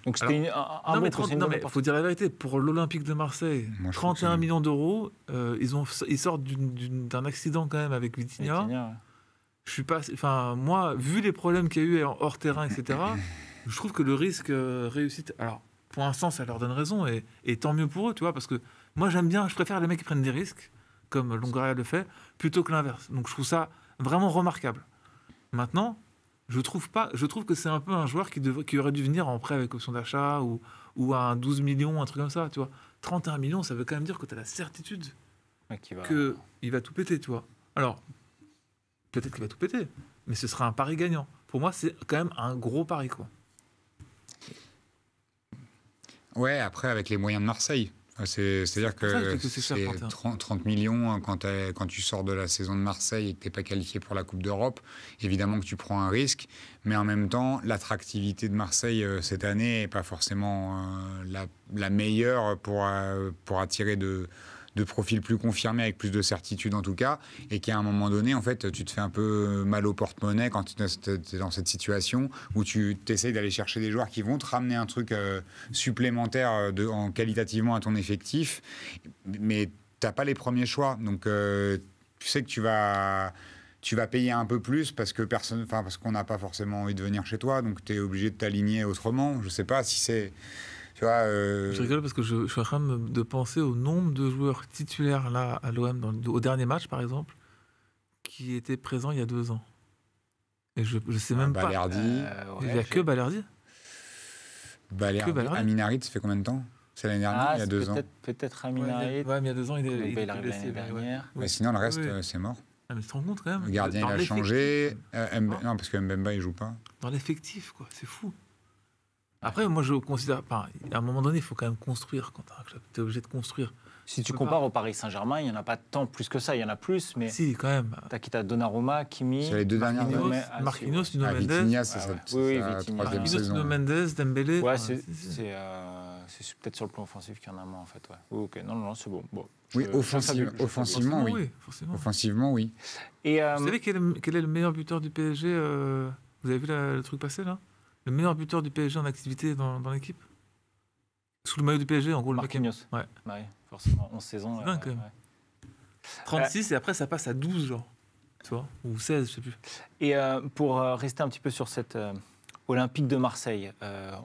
Donc c'était un bon procès. Non, mais il faut dire la vérité. Pour l'Olympique de Marseille, 31 millions d'euros, ils sortent d'un accident quand même avec Vitinha. Ouais. Je suis pas... Enfin, moi, vu les problèmes qu'il y a eu hors terrain, etc., je trouve que le risque réussite... Alors, pour l'instant, ça leur donne raison, et tant mieux pour eux, tu vois, parce que moi, je préfère les mecs qui prennent des risques, comme Longoria le fait, plutôt que l'inverse. Donc, je trouve ça vraiment remarquable. Maintenant, je trouve que c'est un peu un joueur qui aurait dû venir en prêt avec option d'achat, ou à un 12 millions, un truc comme ça, tu vois. 31 millions, ça veut quand même dire que tu as la certitude qu'il va tout péter, tu vois. Alors, peut-être qu'il va tout péter, mais ce sera un pari gagnant. Pour moi, c'est quand même un gros pari, quoi. Ouais, après, avec les moyens de Marseille. C'est-à-dire que c'est 30 millions quand tu sors de la saison de Marseille et que tu n'es pas qualifié pour la Coupe d'Europe. Évidemment que tu prends un risque, mais en même temps, l'attractivité de Marseille cette année n'est pas forcément la meilleure pour attirer de profils plus confirmés, avec plus de certitude en tout cas, et qu'à un moment donné, en fait, tu te fais un peu mal au porte-monnaie quand tu es dans cette situation où tu essayes d'aller chercher des joueurs qui vont te ramener un truc supplémentaire qualitativement à ton effectif, mais tu n'as pas les premiers choix. Donc, tu sais que tu vas payer un peu plus parce qu'on n'a pas forcément envie de venir chez toi, donc tu es obligé de t'aligner autrement. Je ne sais pas si c'est... Tu vois, Je rigole parce que je suis en train de penser au nombre de joueurs titulaires là, à l'OM au dernier match, par exemple, qui étaient présents il y a 2 ans. Et je ne sais même Balerdi. Il n'y a que Balerdi. Amin Harit, ça fait combien de temps? C'est l'année dernière, il y a 2 ans. Peut-être Amin Harit. Ouais, mais il y a 2 ans, il est arrivé l'année dernière. Ouais. Sinon, le reste, c'est mort. Ah, mais tu te rends compte quand même. Le gardien, il a changé. Non, parce que Mbemba, il joue pas. Dans l'effectif, quoi. C'est fou. Après, moi, je considère... à un moment donné, il faut quand même construire. Quand tu es obligé de construire. Si tu compares au Paris Saint-Germain, il n'y en a pas tant plus que ça. Il y en a plus, mais... Si, quand même. T'as quitté Donnarumma, Kimi... C'est les 2 dernières années. Marquinhos, Nuno Mendes. Vitinha, c'est sa troisième saison. Nuno Mendes, Dembélé... Ouais, c'est peut-être sur le plan offensif qu'il y en a moins, en fait. Ouais. Ok, non, c'est bon. Oui, offensivement, oui. Offensivement, oui. Et, vous savez quel est le meilleur buteur du PSG Vous avez vu le truc passer, là? Le meilleur buteur du PSG en activité dans l'équipe? Sous le maillot du PSG, en gros, Marquinhos. Ouais, forcément, 11 saisons. C'est dingue, quand même. 36, et après, ça passe à 12, genre. Tu vois? Ou 16, je sais plus. Et pour rester un petit peu sur cette Olympique de Marseille,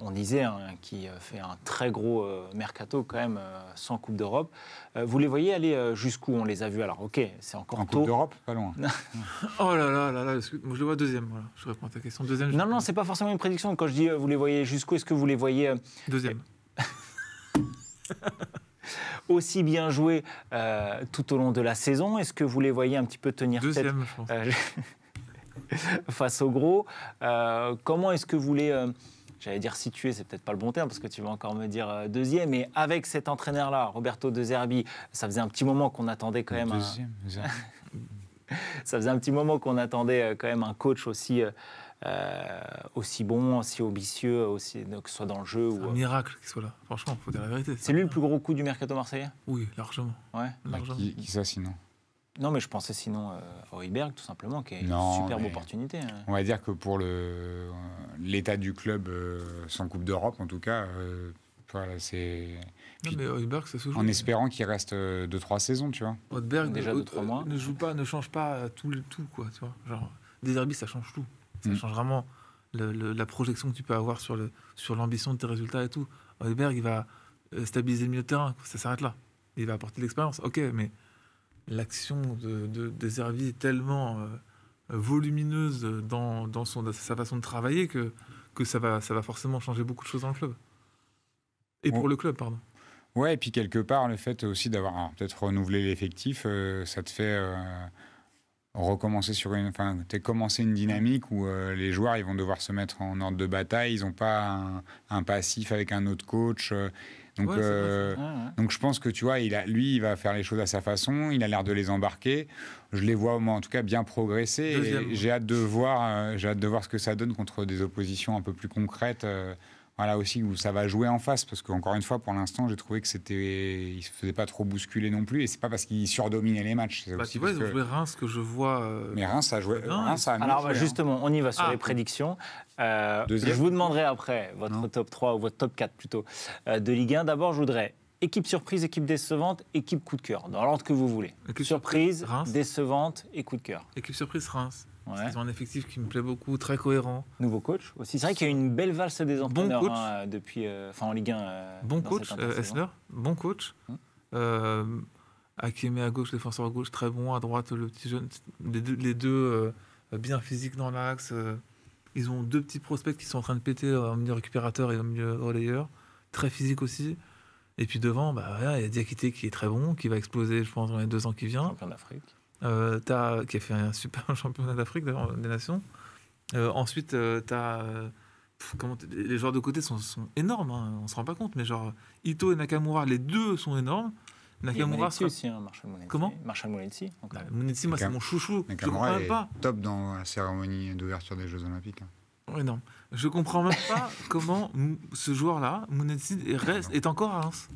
on disait, qui fait un très gros mercato, quand même, sans Coupe d'Europe. Vous les voyez aller jusqu'où? On les a vus. Alors, ok, c'est encore tôt. En Coupe d'Europe, pas loin. Oh là, moi, je le vois deuxième. Voilà. Je réponds à ta question. Deuxième. Non, c'est pas forcément une prédiction. Quand je dis vous les voyez jusqu'où, est-ce que vous les voyez deuxième. Aussi bien jouer tout au long de la saison? Est-ce que vous les voyez un petit peu tenir deuxième, je pense. Face au gros? Comment est-ce que vous les... j'allais dire situer, c'est peut-être pas le bon terme, parce que tu vas encore me dire deuxième, mais avec cet entraîneur-là, Roberto De Zerbi, ça faisait un petit moment qu'on attendait quand même... Ça faisait un petit moment qu'on attendait quand même un coach aussi bon, aussi ambitieux, aussi, que ce soit dans le jeu. C'est un miracle qu'il soit là, franchement, il faut dire la vérité. C'est lui le plus gros coup du mercato marseillais? Oui, largement. Ouais. Qui ça sinon? Non, mais je pensais sinon à Højbjerg, tout simplement, qui est une superbe opportunité. On va dire que pour l'état du club, sans Coupe d'Europe, en tout cas, voilà, c'est... Non, mais Højbjerg, ça se joue. En espérant qu'il reste 2-3 saisons, tu vois. Højbjerg, déjà 2-3 mois. Ne change pas tout, quoi, tu vois. Genre, des Derby, ça change tout. Ça change vraiment la projection que tu peux avoir sur l'ambition de tes résultats et tout. Højbjerg, il va stabiliser le milieu de terrain, ça s'arrête là. Il va apporter de l'expérience, ok, mais l'action de Zerbi est tellement volumineuse dans sa façon de travailler que ça va forcément changer beaucoup de choses dans le club. Et pour le club, pardon. Ouais, et puis quelque part, le fait aussi d'avoir peut-être renouvelé l'effectif, ça te fait recommencer commencer une dynamique où les joueurs ils vont devoir se mettre en ordre de bataille, ils n'ont pas un passif avec un autre coach. Donc je pense que tu vois, il va faire les choses à sa façon, il a l'air de les embarquer. Je les vois, moi en tout cas, bien progresser. Et j'ai hâte de voir ce que ça donne contre des oppositions un peu plus concrètes. Voilà aussi où ça va jouer en face, parce qu'encore une fois, pour l'instant, j'ai trouvé que il se faisait pas trop bousculer non plus, et c'est pas parce qu'il surdominait les matchs. Tu vois, ils ont joué Reims que je vois. Mais Reims a joué. Alors justement, on y va sur les prédictions. Je vous demanderai après votre top 3 ou votre top 4 plutôt de Ligue 1. D'abord, je voudrais équipe surprise, équipe décevante, équipe coup de cœur, dans l'ordre que vous voulez. Équipe surprise, Reims. Décevante et coup de cœur. Équipe surprise, Reims. Ouais. Ils ont un effectif qui me plaît beaucoup, très cohérent. Nouveau coach aussi. C'est vrai qu'il y a une belle valse des entraîneurs depuis, en Ligue 1. Bon coach, Essler. Bon coach. Akeme à gauche, défenseur à gauche, très bon. À droite, le petit jeune. Les deux bien physiques dans l'axe. Ils ont 2 petits prospects qui sont en train de péter au milieu récupérateur et au milieu relayeur. Très physique aussi. Et puis devant, il y a Diakité qui est très bon, qui va exploser, je pense, dans les 2 ans qui viennent. Champion d'Afrique. Qui a fait un super championnat d'Afrique des Nations. Ensuite, les joueurs de côté sont énormes, hein, on se rend pas compte, mais genre Ito et Nakamura, les 2 sont énormes. Nakamura aussi, Marshall Mounetzi. Comment Marshall Mounetzi. Mounetzi, moi c'est mon chouchou. Nakamura est top dans la cérémonie d'ouverture des Jeux Olympiques. Oui, non. Je comprends même pas comment ce joueur-là, Mounetzi, est encore à Reims.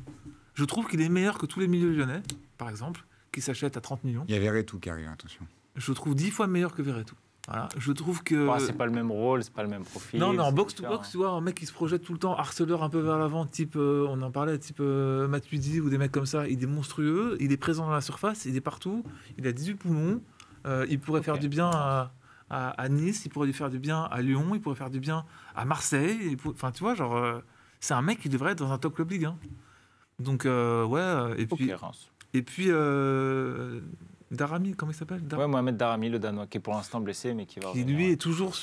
Je trouve qu'il est meilleur que tous les milieux lyonnais, par exemple, qui s'achètent à 30 millions. Il y a Verretou qui arrive, attention. Je le trouve 10 fois meilleur que Verretou. Voilà. Je trouve que... c'est pas le même rôle, c'est pas le même profil. Non, mais en box-to-box, tu vois, un mec qui se projette tout le temps, harceleur un peu vers l'avant, type, on en parlait, type Matuidi ou des mecs comme ça, il est monstrueux, il est présent dans la surface, il est partout, il a 18 poumons, il pourrait faire du bien à Nice, il pourrait lui faire du bien à Lyon, il pourrait faire du bien à Marseille. Enfin, tu vois, genre, c'est un mec qui devrait être dans un top club Ligue 1. Donc, et puis... Et puis, Daramy, comment il s'appelle Mohamed Daramy, le Danois, qui est pour l'instant blessé, mais qui va revenir. Lui est toujours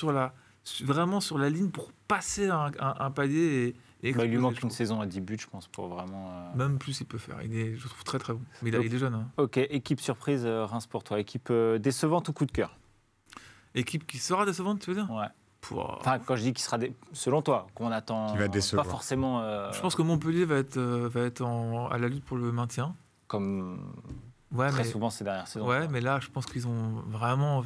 vraiment sur la ligne pour passer un palier. Et il lui manque une saison à 10 buts, je pense, pour vraiment... Même plus, il peut faire. Je trouve très, très bon. Mais il est jeune. Hein. Ok, équipe surprise, Reims pour toi. Équipe décevante ou coup de cœur? Équipe qui sera décevante, tu veux dire? Ouais. Enfin, quand je dis qu'il sera selon toi, qu'on attend pas forcément... Je pense que Montpellier va être à la lutte pour le maintien. Comme très souvent ces dernières saisons. Ouais, mais là, je pense qu'ils ont vraiment...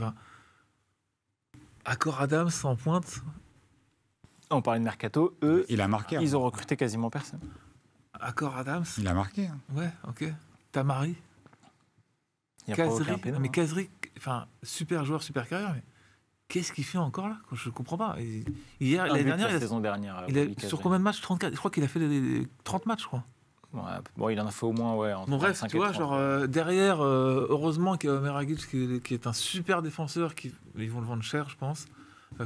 Accor Adams en pointe. On parlait de Mercato. Eux, il a marqué. Ils ont recruté quasiment personne. Accor Adams. Il a marqué. Hein. Ouais, ok. Tamari. Kazri. Mais Kazri, super joueur, super carrière, mais... Qu'est-ce qu'il fait encore là? Je ne comprends pas. La saison dernière. Sur combien de matchs? 34. Je crois qu'il a fait 30 matchs, je crois. Ouais, bon, il en a fait au moins, Bon, bref, tu vois, genre, derrière, heureusement qu'il y a Omer Agic qui est un super défenseur, ils vont le vendre cher, je pense.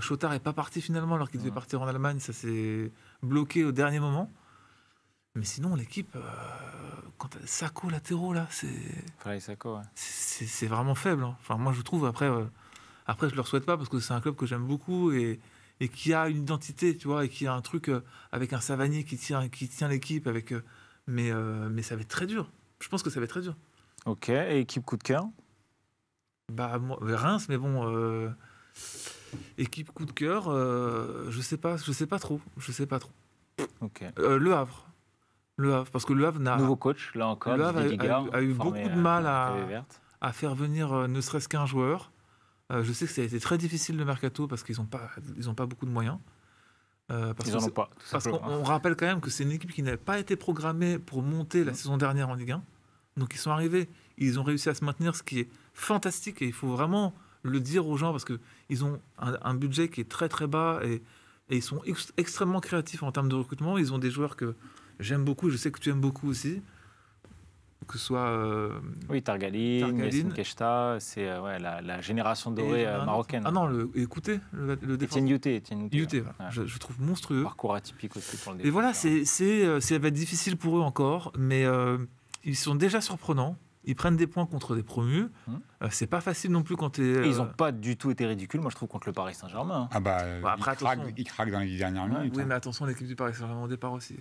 Chotard n'est pas parti finalement, alors qu'il devait partir en Allemagne, ça s'est bloqué au dernier moment. Mais sinon, l'équipe, quand t'as Sacco latéraux, là, c'est vraiment faible. Hein. Enfin, moi, je trouve, après, je leur souhaite pas, parce que c'est un club que j'aime beaucoup et qui a une identité, tu vois, et qui a un truc avec un Savanier qui tient l'équipe, avec... Mais ça va être très dur. Je pense que ça va être très dur. Ok, et équipe coup de cœur? Reims, mais bon... équipe coup de cœur, je sais pas trop. Ok. Le Havre, parce que Le Havre n'a... Nouveau coach, là encore. Le Havre a eu beaucoup de mal à faire venir ne serait-ce qu'un joueur. Je sais que ça a été très difficile le mercato parce qu'ils ont pas beaucoup de moyens. Ils n'en ont pas. Parce qu'on rappelle quand même que c'est une équipe qui n'avait pas été programmée pour monter la saison dernière en Ligue 1. Donc ils sont arrivés, ils ont réussi à se maintenir, ce qui est fantastique, et il faut vraiment le dire aux gens, parce qu'ils ont un budget qui est très très bas, et ils sont extrêmement créatifs en termes de recrutement. Ils ont des joueurs que j'aime beaucoup, et je sais que tu aimes beaucoup aussi, que ce soit... Oui, Targaline, Yassine Keshta, c'est la génération dorée marocaine. Ah non, écoutez, le défenseur. Etienne Youté, je trouve monstrueux. Parcours atypique aussi pour le défenseur. Et voilà, ça va être difficile pour eux encore, mais ils sont déjà surprenants. Ils prennent des points contre des promus. C'est pas facile non plus quand tu es... Ils n'ont pas du tout été ridicules, moi je trouve, contre le Paris Saint-Germain. Ah après, ils craquent dans les 10 dernières minutes. Oui, mais attention, l'équipe du Paris Saint-Germain au départ aussi.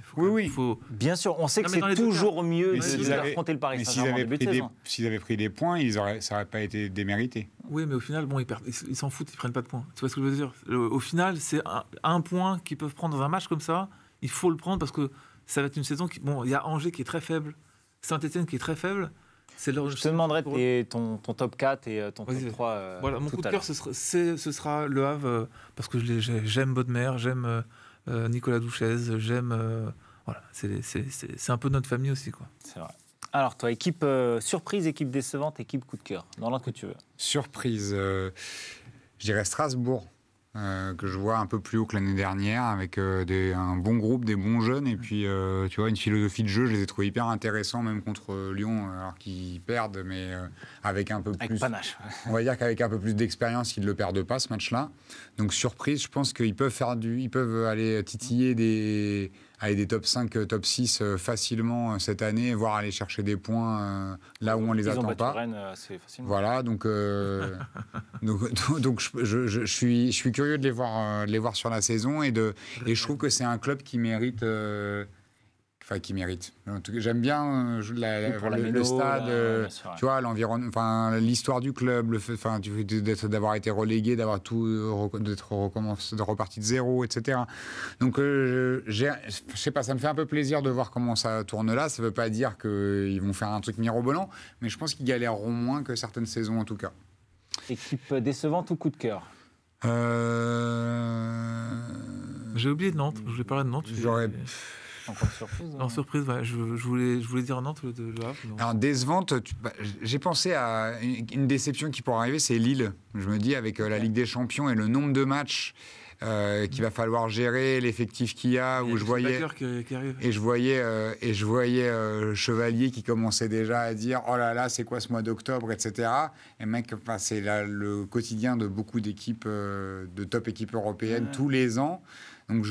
Bien sûr, on sait que c'est toujours mieux d'affronter le Paris Saint-Germain en début de saison. S'ils avaient pris des points, ça n'aurait pas été démérité. Oui, mais au final, bon, ils s'en foutent, ils prennent pas de points. Tu vois ce que je veux dire ? Au final, c'est un point qu'ils peuvent prendre dans un match comme ça. Il faut le prendre parce que ça va être une saison qui... Bon, il y a Angers qui est très faible, Saint-Etienne qui est très faible. Je te demanderai ton top 4 et ton top 3. Voilà, mon coup de cœur, ce sera Le Havre, parce que j'aime Bodmer, j'aime Nicolas Douchèze, j'aime... voilà, c'est un peu notre famille aussi, quoi. C'est vrai. Alors, toi, équipe surprise, équipe décevante, équipe coup de cœur, dans l'ordre que tu veux. Surprise, je dirais Strasbourg. Que je vois un peu plus haut que l'année dernière, avec un bon groupe, des bons jeunes, et puis tu vois, une philosophie de jeu, je les ai trouvés hyper intéressants, même contre Lyon, alors qu'ils perdent, mais avec un peu plus... Avec panache. On va dire qu'avec un peu plus d'expérience, ils ne le perdent pas, ce match-là. Donc, surprise, je pense qu'ils peuvent aller titiller des top 5, top 6 facilement cette année, voire aller chercher des points là où on ne les attend pas. Rennes assez facilement. Voilà, donc je suis curieux de les voir sur la saison, et je trouve que c'est un club qui mérite... qui mérite. En tout cas, j'aime bien le stade, tu vois, l'environnement, enfin l'histoire du club, le fait, d'avoir été relégué, d'être reparti de zéro, etc. Donc, je sais pas, ça me fait un peu plaisir de voir comment ça tourne là. Ça veut pas dire qu'ils vont faire un truc mirobolant, mais je pense qu'ils galéreront moins que certaines saisons en tout cas. Équipe décevante ou coup de cœur? J'ai oublié de Nantes. Je voulais parler de Nantes. J'aurais... Encore surprise. En surprise, ouais. Je voulais dire Nantes, Le Havre. Alors, décevante, j'ai pensé à une déception qui pourrait arriver, c'est Lille. Je me dis, avec la Ligue des Champions et le nombre de matchs qu'il va falloir gérer, l'effectif qu'il y a, où je voyais... qui arrive. Et je voyais Chevalier qui commençait déjà à dire « Oh là là, c'est quoi ce mois d'octobre ?» etc. Et mec, c'est le quotidien de beaucoup d'équipes, de top équipes européennes, tous les ans. Donc,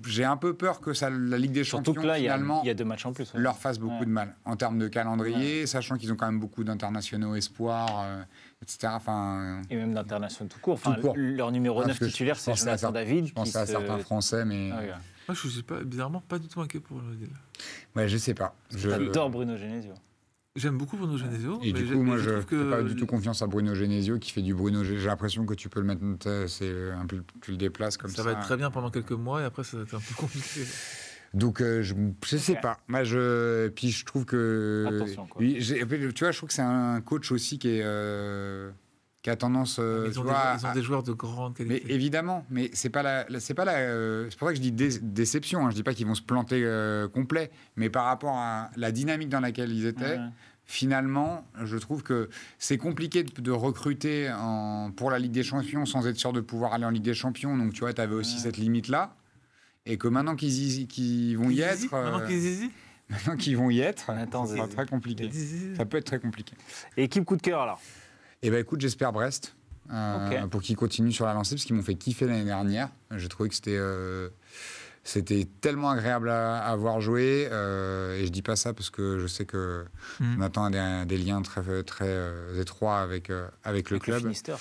j'ai un peu peur que la Ligue des Champions, surtout que là, finalement, il y a 2 matchs en plus, leur fasse beaucoup de mal en termes de calendrier, sachant qu'ils ont quand même beaucoup d'internationaux espoirs, etc. Et même d'internationaux tout court. Leur numéro 9 titulaire, c'est Jonathan David. Je pensais à certains Français, mais... Moi, je ne suis bizarrement pas du tout inquiet pour Lille. Ouais, je sais pas. J'adore Bruno Genesio. J'aime beaucoup Bruno Genesio. Et du coup, moi, je ne fais pas du tout confiance à Bruno Genesio, qui fait du Bruno. J'ai l'impression que tu peux le mettre, tu le déplaces comme ça. Ça va être très bien pendant quelques mois, et après, ça va être un peu compliqué. Donc, je sais pas. Moi, puis je trouve que... Attention, quoi. Tu vois, je trouve que c'est un coach aussi qui a tendance... Ils ont des joueurs de grande qualité. Mais évidemment, mais c'est pour ça que je dis déception. Hein. Je dis pas qu'ils vont se planter complet, mais par rapport à la dynamique dans laquelle ils étaient, finalement, je trouve que c'est compliqué de recruter pour la Ligue des Champions sans être sûr de pouvoir aller en Ligue des Champions. Donc, tu vois, tu avais aussi cette limite-là. Et que maintenant qu'ils vont y être... Maintenant qu'ils vont y être, ça sera très compliqué. Ça peut être très compliqué. Et équipe coup de cœur, alors? Eh bien, écoute, j'espère Brest, pour qu'ils continuent sur la lancée, parce qu'ils m'ont fait kiffer l'année dernière. J'ai trouvé que c'était tellement agréable à voir jouer. Et je dis pas ça parce que je sais que Nathan a des liens très, très étroits avec le club. Le Finistère,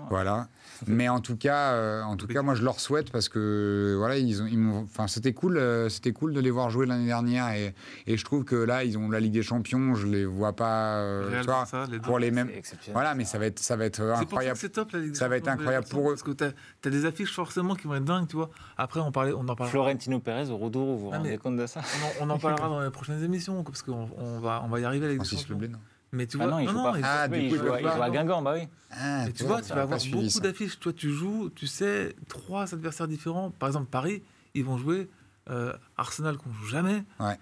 voilà. Mais en tout cas, moi je leur souhaite, parce que voilà, c'était cool de les voir jouer l'année dernière, et je trouve que là ils ont la Ligue des Champions, je les vois pas pour les mêmes. Voilà, mais ça va être incroyable. C'est top, la Ligue des Champions. Ça va être incroyable pour eux. Parce que t'as des affiches forcément qui vont être dingues, tu vois. Après on en parlera. Florentino Pérez au Rodouro, vous vous rendez compte de ça? On en parlera dans les prochaines émissions, parce qu'on va y arriver avec des Champions. Mais tu vois, il joue à Guingamp, bah oui. Mais tu vois, tu vas avoir beaucoup d'affiches. Toi, tu joues, tu sais, 3 adversaires différents. Par exemple, Paris, ils vont jouer Arsenal qu'on joue jamais. Ouais.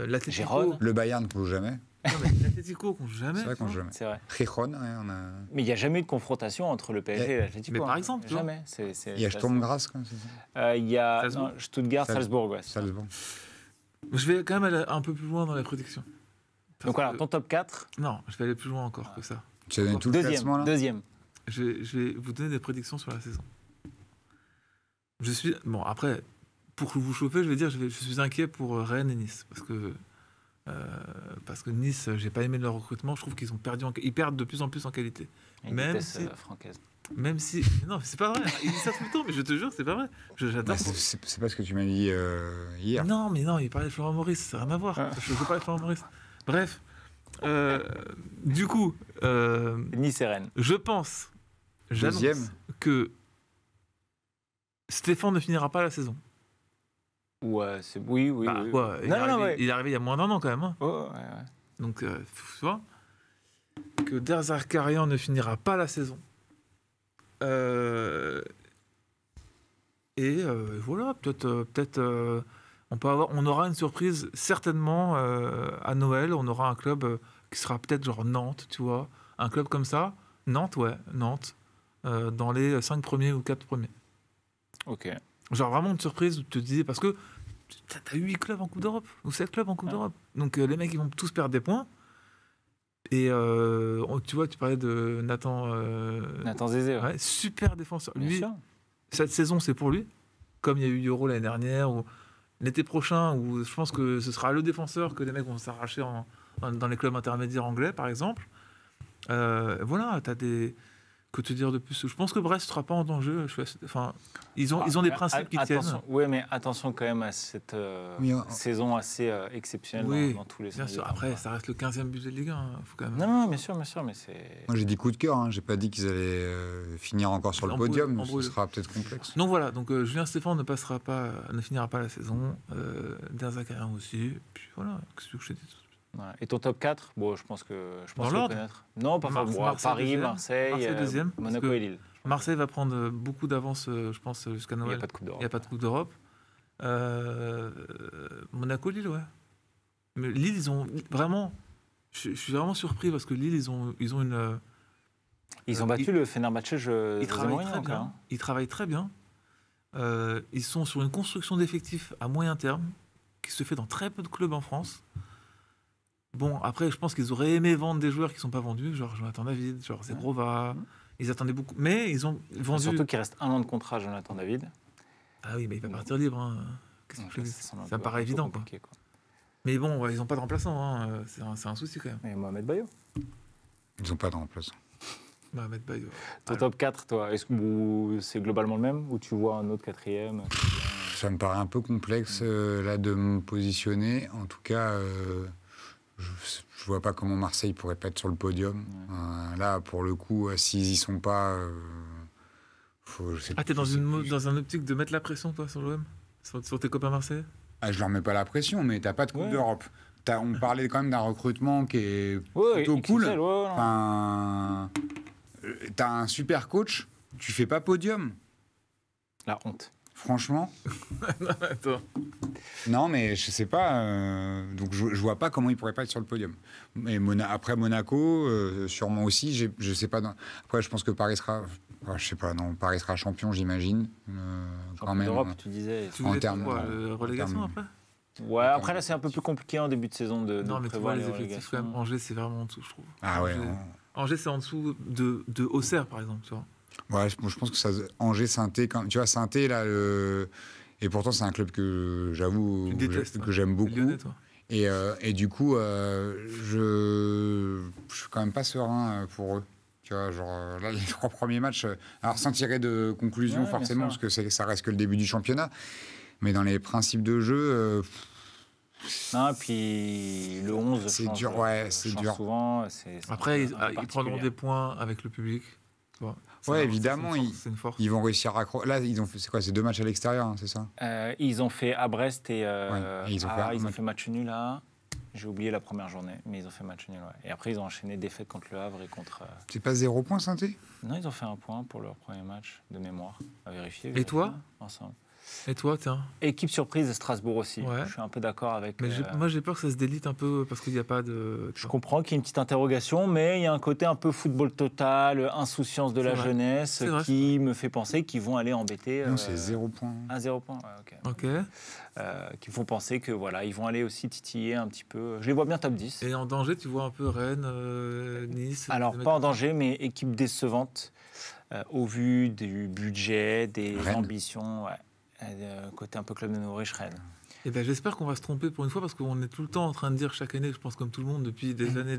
L'Atlético. Le Bayern qu'on joue jamais. L'Atlético qu'on joue jamais. C'est vrai qu'on joue jamais. C'est vrai. Gijón, on a... Mais il n'y a jamais eu de confrontation entre le PSG et l'Atlético. Mais par exemple, jamais. Il y a Sturm Graz, quoi, c'est ça. Il y a Stuttgart, Salzbourg. Ouais, Salzbourg. Je vais quand même aller un peu plus loin dans les prédictions. Donc voilà, ton top 4. Non, je vais aller plus loin encore que ça. Tu as donné tout le classement, là ? Deuxième. Je vais vous donner des prédictions sur la saison. Bon, après, pour vous chauffer, je vais dire je suis inquiet pour Rennes et Nice. Parce que Nice, j'ai pas aimé leur recrutement. Je trouve qu'ils ont perdu. Ils perdent de plus en plus en qualité. Même si... Non, c'est pas vrai. Ils disent ça tout le temps, mais je te jure, c'est pas vrai. J'adore. C'est pas ce que tu m'as dit hier. Non, il parlait de Florent Maurice. Ça n'a rien à voir. Je veux parler de Florent Maurice. Bref. Du coup... Nice et Rennes. Je pense... J'annonce que Stéphane ne finira pas la saison. Ouais, oui. Ouais, il est arrivé il y a moins d'un an quand même. Hein. Ouais. Donc, tu vois, que Der Zakarian ne finira pas la saison. Et voilà, peut-être on aura une surprise certainement à Noël. On aura un club qui sera peut-être genre Nantes, tu vois. Un club comme ça. Nantes. Dans les 5 premiers ou 4 premiers. Ok. Genre vraiment une surprise où tu te dis, parce que t'as 8 clubs en Coupe d'Europe, ou 7 clubs en Coupe d'Europe. Donc les mecs, ils vont tous perdre des points. Et tu vois, tu parlais de Nathan Zézé. Ouais, super défenseur. Bien Lui, sûr. cette saison, c'est pour lui. Comme il y a eu Euro l'année dernière, ou l'été prochain, où je pense que ce sera le défenseur que les mecs vont s'arracher dans les clubs intermédiaires anglais, par exemple. Voilà, t'as des... Que te dire de plus ? Je pense que Brest ne sera pas en danger. Ils ont des principes qui tiennent. Oui, mais attention quand même à cette saison assez exceptionnelle dans tous les sens. Bien sûr. Après, ça reste le 15e budget de Ligue 1. Faut quand même... Non, bien sûr, mais c'est... Moi, j'ai dit coup de cœur. Hein. J'ai pas dit qu'ils allaient finir encore sur le podium. Ce sera peut-être complexe. Donc voilà. Donc Julien Stéphane ne finira pas la saison. Der Zakarian aussi. Puis voilà. Qu'est-ce que je te dis ? Voilà. Et ton top 4 ? Bon, je pense dans le connaître. Non, pas forcément. Paris, Marseille, deuxième, Monaco et Lille. Marseille va prendre beaucoup d'avance, je pense, jusqu'à Noël. Il n'y a pas de Coupe d'Europe. Monaco, Lille, ouais. Mais Lille, ils ont vraiment... Je suis vraiment surpris parce que Lille, ils ont une... Ils ont battu le Fenerbahçe. Ils travaillent très bien. Ils travaillent très bien. Ils sont sur une construction d'effectifs à moyen terme qui se fait dans très peu de clubs en France. Bon, après, je pense qu'ils auraient aimé vendre des joueurs qui ne sont pas vendus, genre Jonathan David, genre Zebrova. Ils attendaient beaucoup. Mais ils ont vendu... Surtout qu'il reste 1 an de contrat à Jonathan David. Ah oui, mais il va partir libre. Hein. Ça me paraît évident. Quoi. Mais bon, ils n'ont pas de remplaçant. Hein. C'est un souci quand même. Et Mohamed Bayo. Ils n'ont pas de remplaçant. Mohamed Bayo. Ton top 4, toi, est-ce que c'est globalement le même ou tu vois un autre 4e ? Ça me paraît un peu complexe là de me positionner. En tout cas... Je vois pas comment Marseille pourrait pas être sur le podium. Là, pour le coup, s'ils y sont pas, t'es dans un optique de mettre la pression, toi, sur l'OM, sur tes copains marseillais ? Je leur mets pas la pression, mais t'as pas de Coupe d'Europe. On parlait quand même d'un recrutement qui est plutôt cool. Enfin, t'as un super coach, tu fais pas podium. La honte. Franchement. Attends. Non, mais je sais pas. Donc je vois pas comment il pourrait pas être sur le podium. Mais après Monaco, sûrement aussi. Je sais pas. Après, je pense que Paris sera. Je sais pas. Non, Paris sera champion, j'imagine. Quand même. D'Europe, tu disais. Tu voulais relégation après. Ouais. Après là, c'est un peu plus compliqué en début de saison de. Non, mais tu vois les effectifs quand même. Angers, c'est vraiment en dessous, je trouve. Ah ouais. Angers, c'est en dessous de Auxerre, par exemple, tu vois. Ouais, je pense que Angers, Saint-Étienne, tu vois, Saint-Étienne, là, et pourtant c'est un club que j'avoue que j'aime beaucoup. Lyonnais, toi. Et du coup, je suis quand même pas serein pour eux. Tu vois, genre là, les 3 premiers matchs, alors sans tirer de conclusion forcément, parce que ça reste que le début du championnat, mais dans les principes de jeu. Non, et puis le 11, c'est dur, c'est dur. Souvent, après, ils prendront des points avec le public. Tu vois. Ouais, évidemment, ils vont réussir à... Là, ils ont fait, c'est quoi, c'est 2 matchs à l'extérieur, hein, c'est ça ? Ils ont fait à Brest et ils ont fait match nul là. J'ai oublié la première journée, mais ils ont fait match nul. Ouais. Et après, ils ont enchaîné défaite contre le Havre et contre... C'est pas 0 point, Saint-Étienne ? Non, ils ont fait 1 point pour leur premier match, de mémoire, à vérifier. Et toi ? Ensemble. Et toi, tiens? Équipe surprise, Strasbourg aussi. Ouais. Je suis un peu d'accord avec... Mais moi, j'ai peur que ça se délite un peu parce qu'il n'y a pas de... Je comprends qu'il y ait une petite interrogation, mais il y a un côté un peu football total, insouciance de la jeunesse, qui me fait penser qu'ils vont aller embêter... Non, c'est 0 point. 0 point, ouais, ok. Qui font penser que voilà, ils vont aller aussi titiller un petit peu. Je les vois bien top 10. Et en danger, tu vois un peu Rennes, Nice? Alors, pas en danger, mais équipe décevante au vu du budget, des ambitions. Ouais. Côté un peu club de Nouveau-Riche, Rennes. Eh ben, j'espère qu'on va se tromper pour une fois parce qu'on est tout le temps en train de dire chaque année, je pense comme tout le monde depuis des années,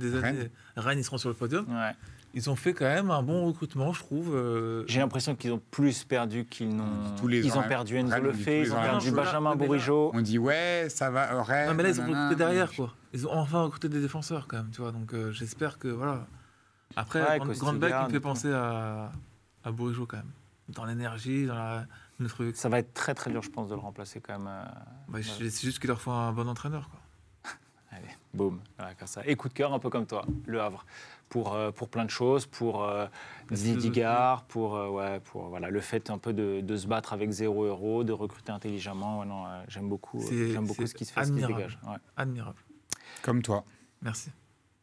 Rennes, ils seront sur le podium. Ouais. Ils ont fait quand même un bon recrutement, je trouve. J'ai l'impression qu'ils ont plus perdu qu'ils n'ont. Ils ont perdu Enzo Rennes, Lefebvre, ils ont perdu Benjamin Bourigeaud. On dit ouais, ça va, Rennes. Non mais là ils ont recruté derrière quoi. Ils ont enfin recruté des défenseurs quand même, tu vois. Donc j'espère que voilà. Après, Grandbeck il me fait penser à Bourigeaud quand même. Dans l'énergie, dans le truc. Ça va être très très dur, je pense, de le remplacer quand même. C'est juste qu'il leur faut un bon entraîneur, quoi. Allez, boum, voilà, comme ça. Et coup de cœur, un peu comme toi, Le Havre, pour plein de choses, pour Zidigar, pour voilà, le fait un peu de se battre avec 0 €, de recruter intelligemment. Ouais, non, j'aime beaucoup ce qui se fait, ce qui se dégage. Ouais. Admirable. Comme toi. Merci.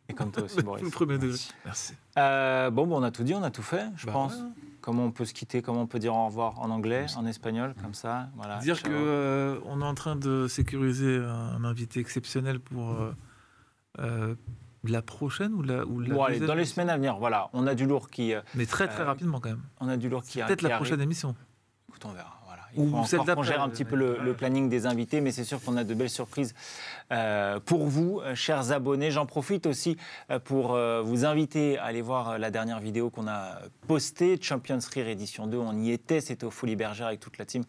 Et comme toi aussi, Boris. Le premier degré. Merci. Bon, on a tout dit, on a tout fait, je pense. Ouais. Comment on peut se quitter, comment on peut dire au revoir en anglais, en espagnol, comme ça. Voilà, dire qu'on est en train de sécuriser un invité exceptionnel pour la prochaine ou la bon, allez, dans les semaines à venir, voilà. On a du lourd qui... Mais très très rapidement quand même. On a du lourd qui peut-être la prochaine émission. Écoute, on verra. Il faut encore qu'on gère un petit peu le planning des invités, mais c'est sûr qu'on a de belles surprises pour vous, chers abonnés. J'en profite aussi pour vous inviter à aller voir la dernière vidéo qu'on a postée, Champions Rire édition 2. On y était, c'était au Folies Bergère avec toute la team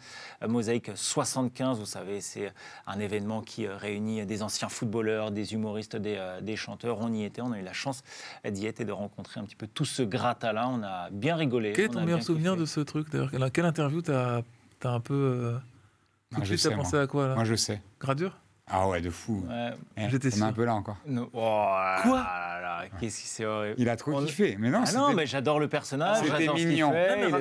Mosaïque 75. Vous savez, c'est un événement qui réunit des anciens footballeurs, des humoristes, des chanteurs. On y était, on a eu la chance d'y être et de rencontrer un petit peu tout ce gratin-là. On a bien rigolé. Quel est ton meilleur souvenir de ce truc d'ailleurs? Quelle interview t'as un peu... Tout de suite, t'as pensé à quoi là? Moi, je sais. Gradure? Ah ouais, de fou. Ouais. J'étais sûr. On est un peu là encore. No. Oh, quoi qu'est-ce qui c'est horrible. Il a trop kiffé. Mais non, non, mais j'adore le personnage. C'était mignon.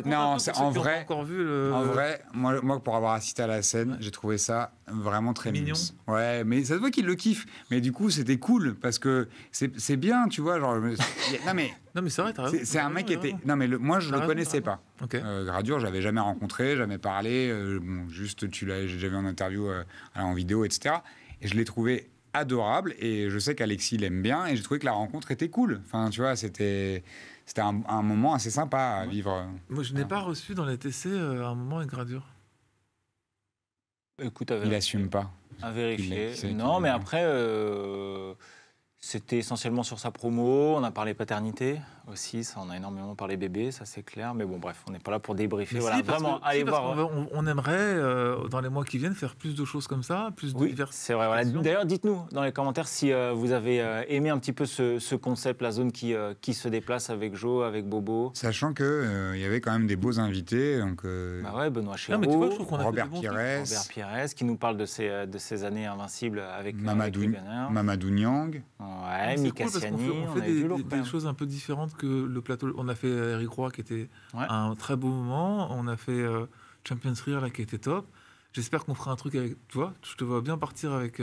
Non, c'est en vrai. Encore vu le... En vrai, moi, pour avoir assisté à la scène, j'ai trouvé ça vraiment très mignon. Ouais, mais ça se voit qu'il le kiffe. Mais du coup, c'était cool parce que c'est bien, tu vois. Genre, non, mais c'est vrai, t'as raison. C'est un mec qui était. Non, mais moi, je le connaissais pas. Okay. Gradure, j'avais jamais rencontré, jamais parlé. Juste, j'ai déjà vu en interview, en vidéo, etc. Et je l'ai trouvé adorable. Et je sais qu'Alexis l'aime bien. Et j'ai trouvé que la rencontre était cool. Enfin, tu vois, c'était un moment assez sympa à vivre. Moi, je n'ai pas reçu dans les TC un moment avec Gradure. Écoute, il assume pas. À vérifier. Non, mais après, c'était essentiellement sur sa promo. On a parlé paternité aussi. Ça, on a énormément parlé bébé, ça c'est clair. Mais bon, bref, on n'est pas là pour débriefer. Voilà, vraiment, allez voir. On aimerait, dans les mois qui viennent, faire plus de choses comme ça, plus de diversité. C'est vrai. Voilà. D'ailleurs, dites-nous dans les commentaires si vous avez aimé un petit peu ce concept, la zone qui se déplace avec Jo, avec Bobo. Sachant qu'il y avait quand même des beaux invités. Donc, Benoît Chéreau, Robert Pires, qui nous parle de ses années invincibles avec Mamadou Niang. Ouais, Mika Siani, on fait des choses un peu différentes que le plateau. On a fait Eric Roy qui était un très beau moment. On a fait Champions Rire là qui était top. J'espère qu'on fera un truc avec toi. Je te vois bien partir avec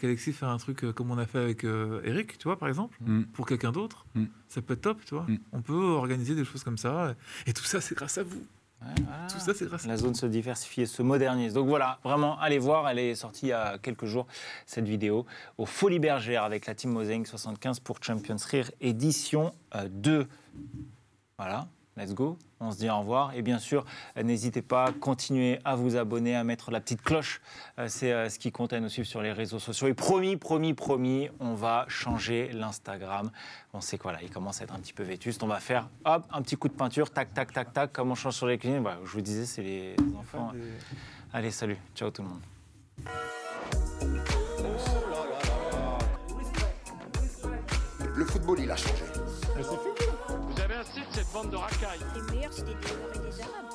Alexis, faire un truc comme on a fait avec Eric, tu vois, par exemple, pour quelqu'un d'autre. Ça peut être top, tu vois. On peut organiser des choses comme ça. Et tout ça, c'est grâce à vous. Voilà. Tout ça, c'est grâce à la zone se diversifie et se modernise. Donc voilà, vraiment, allez voir. Elle est sortie il y a quelques jours, cette vidéo, au Folies Bergère avec la team Mosaïque 75 pour Champions Rire édition 2. Voilà, let's go. On se dit au revoir. Et bien sûr, n'hésitez pas à continuer à vous abonner, à mettre la petite cloche. C'est ce qui compte, à nous suivre sur les réseaux sociaux. Et promis, on va changer l'Instagram. On sait quoi là, il commence à être un petit peu vétuste. On va faire hop, un petit coup de peinture, tac, tac, tac, tac, comme on change sur les cuisines. Voilà, je vous disais, c'est les enfants. Allez, salut, ciao tout le monde. Le football, il a changé. Vous avez assez de cette bande de racailles. Les meilleurs, c'était des Noirs et des Arabes.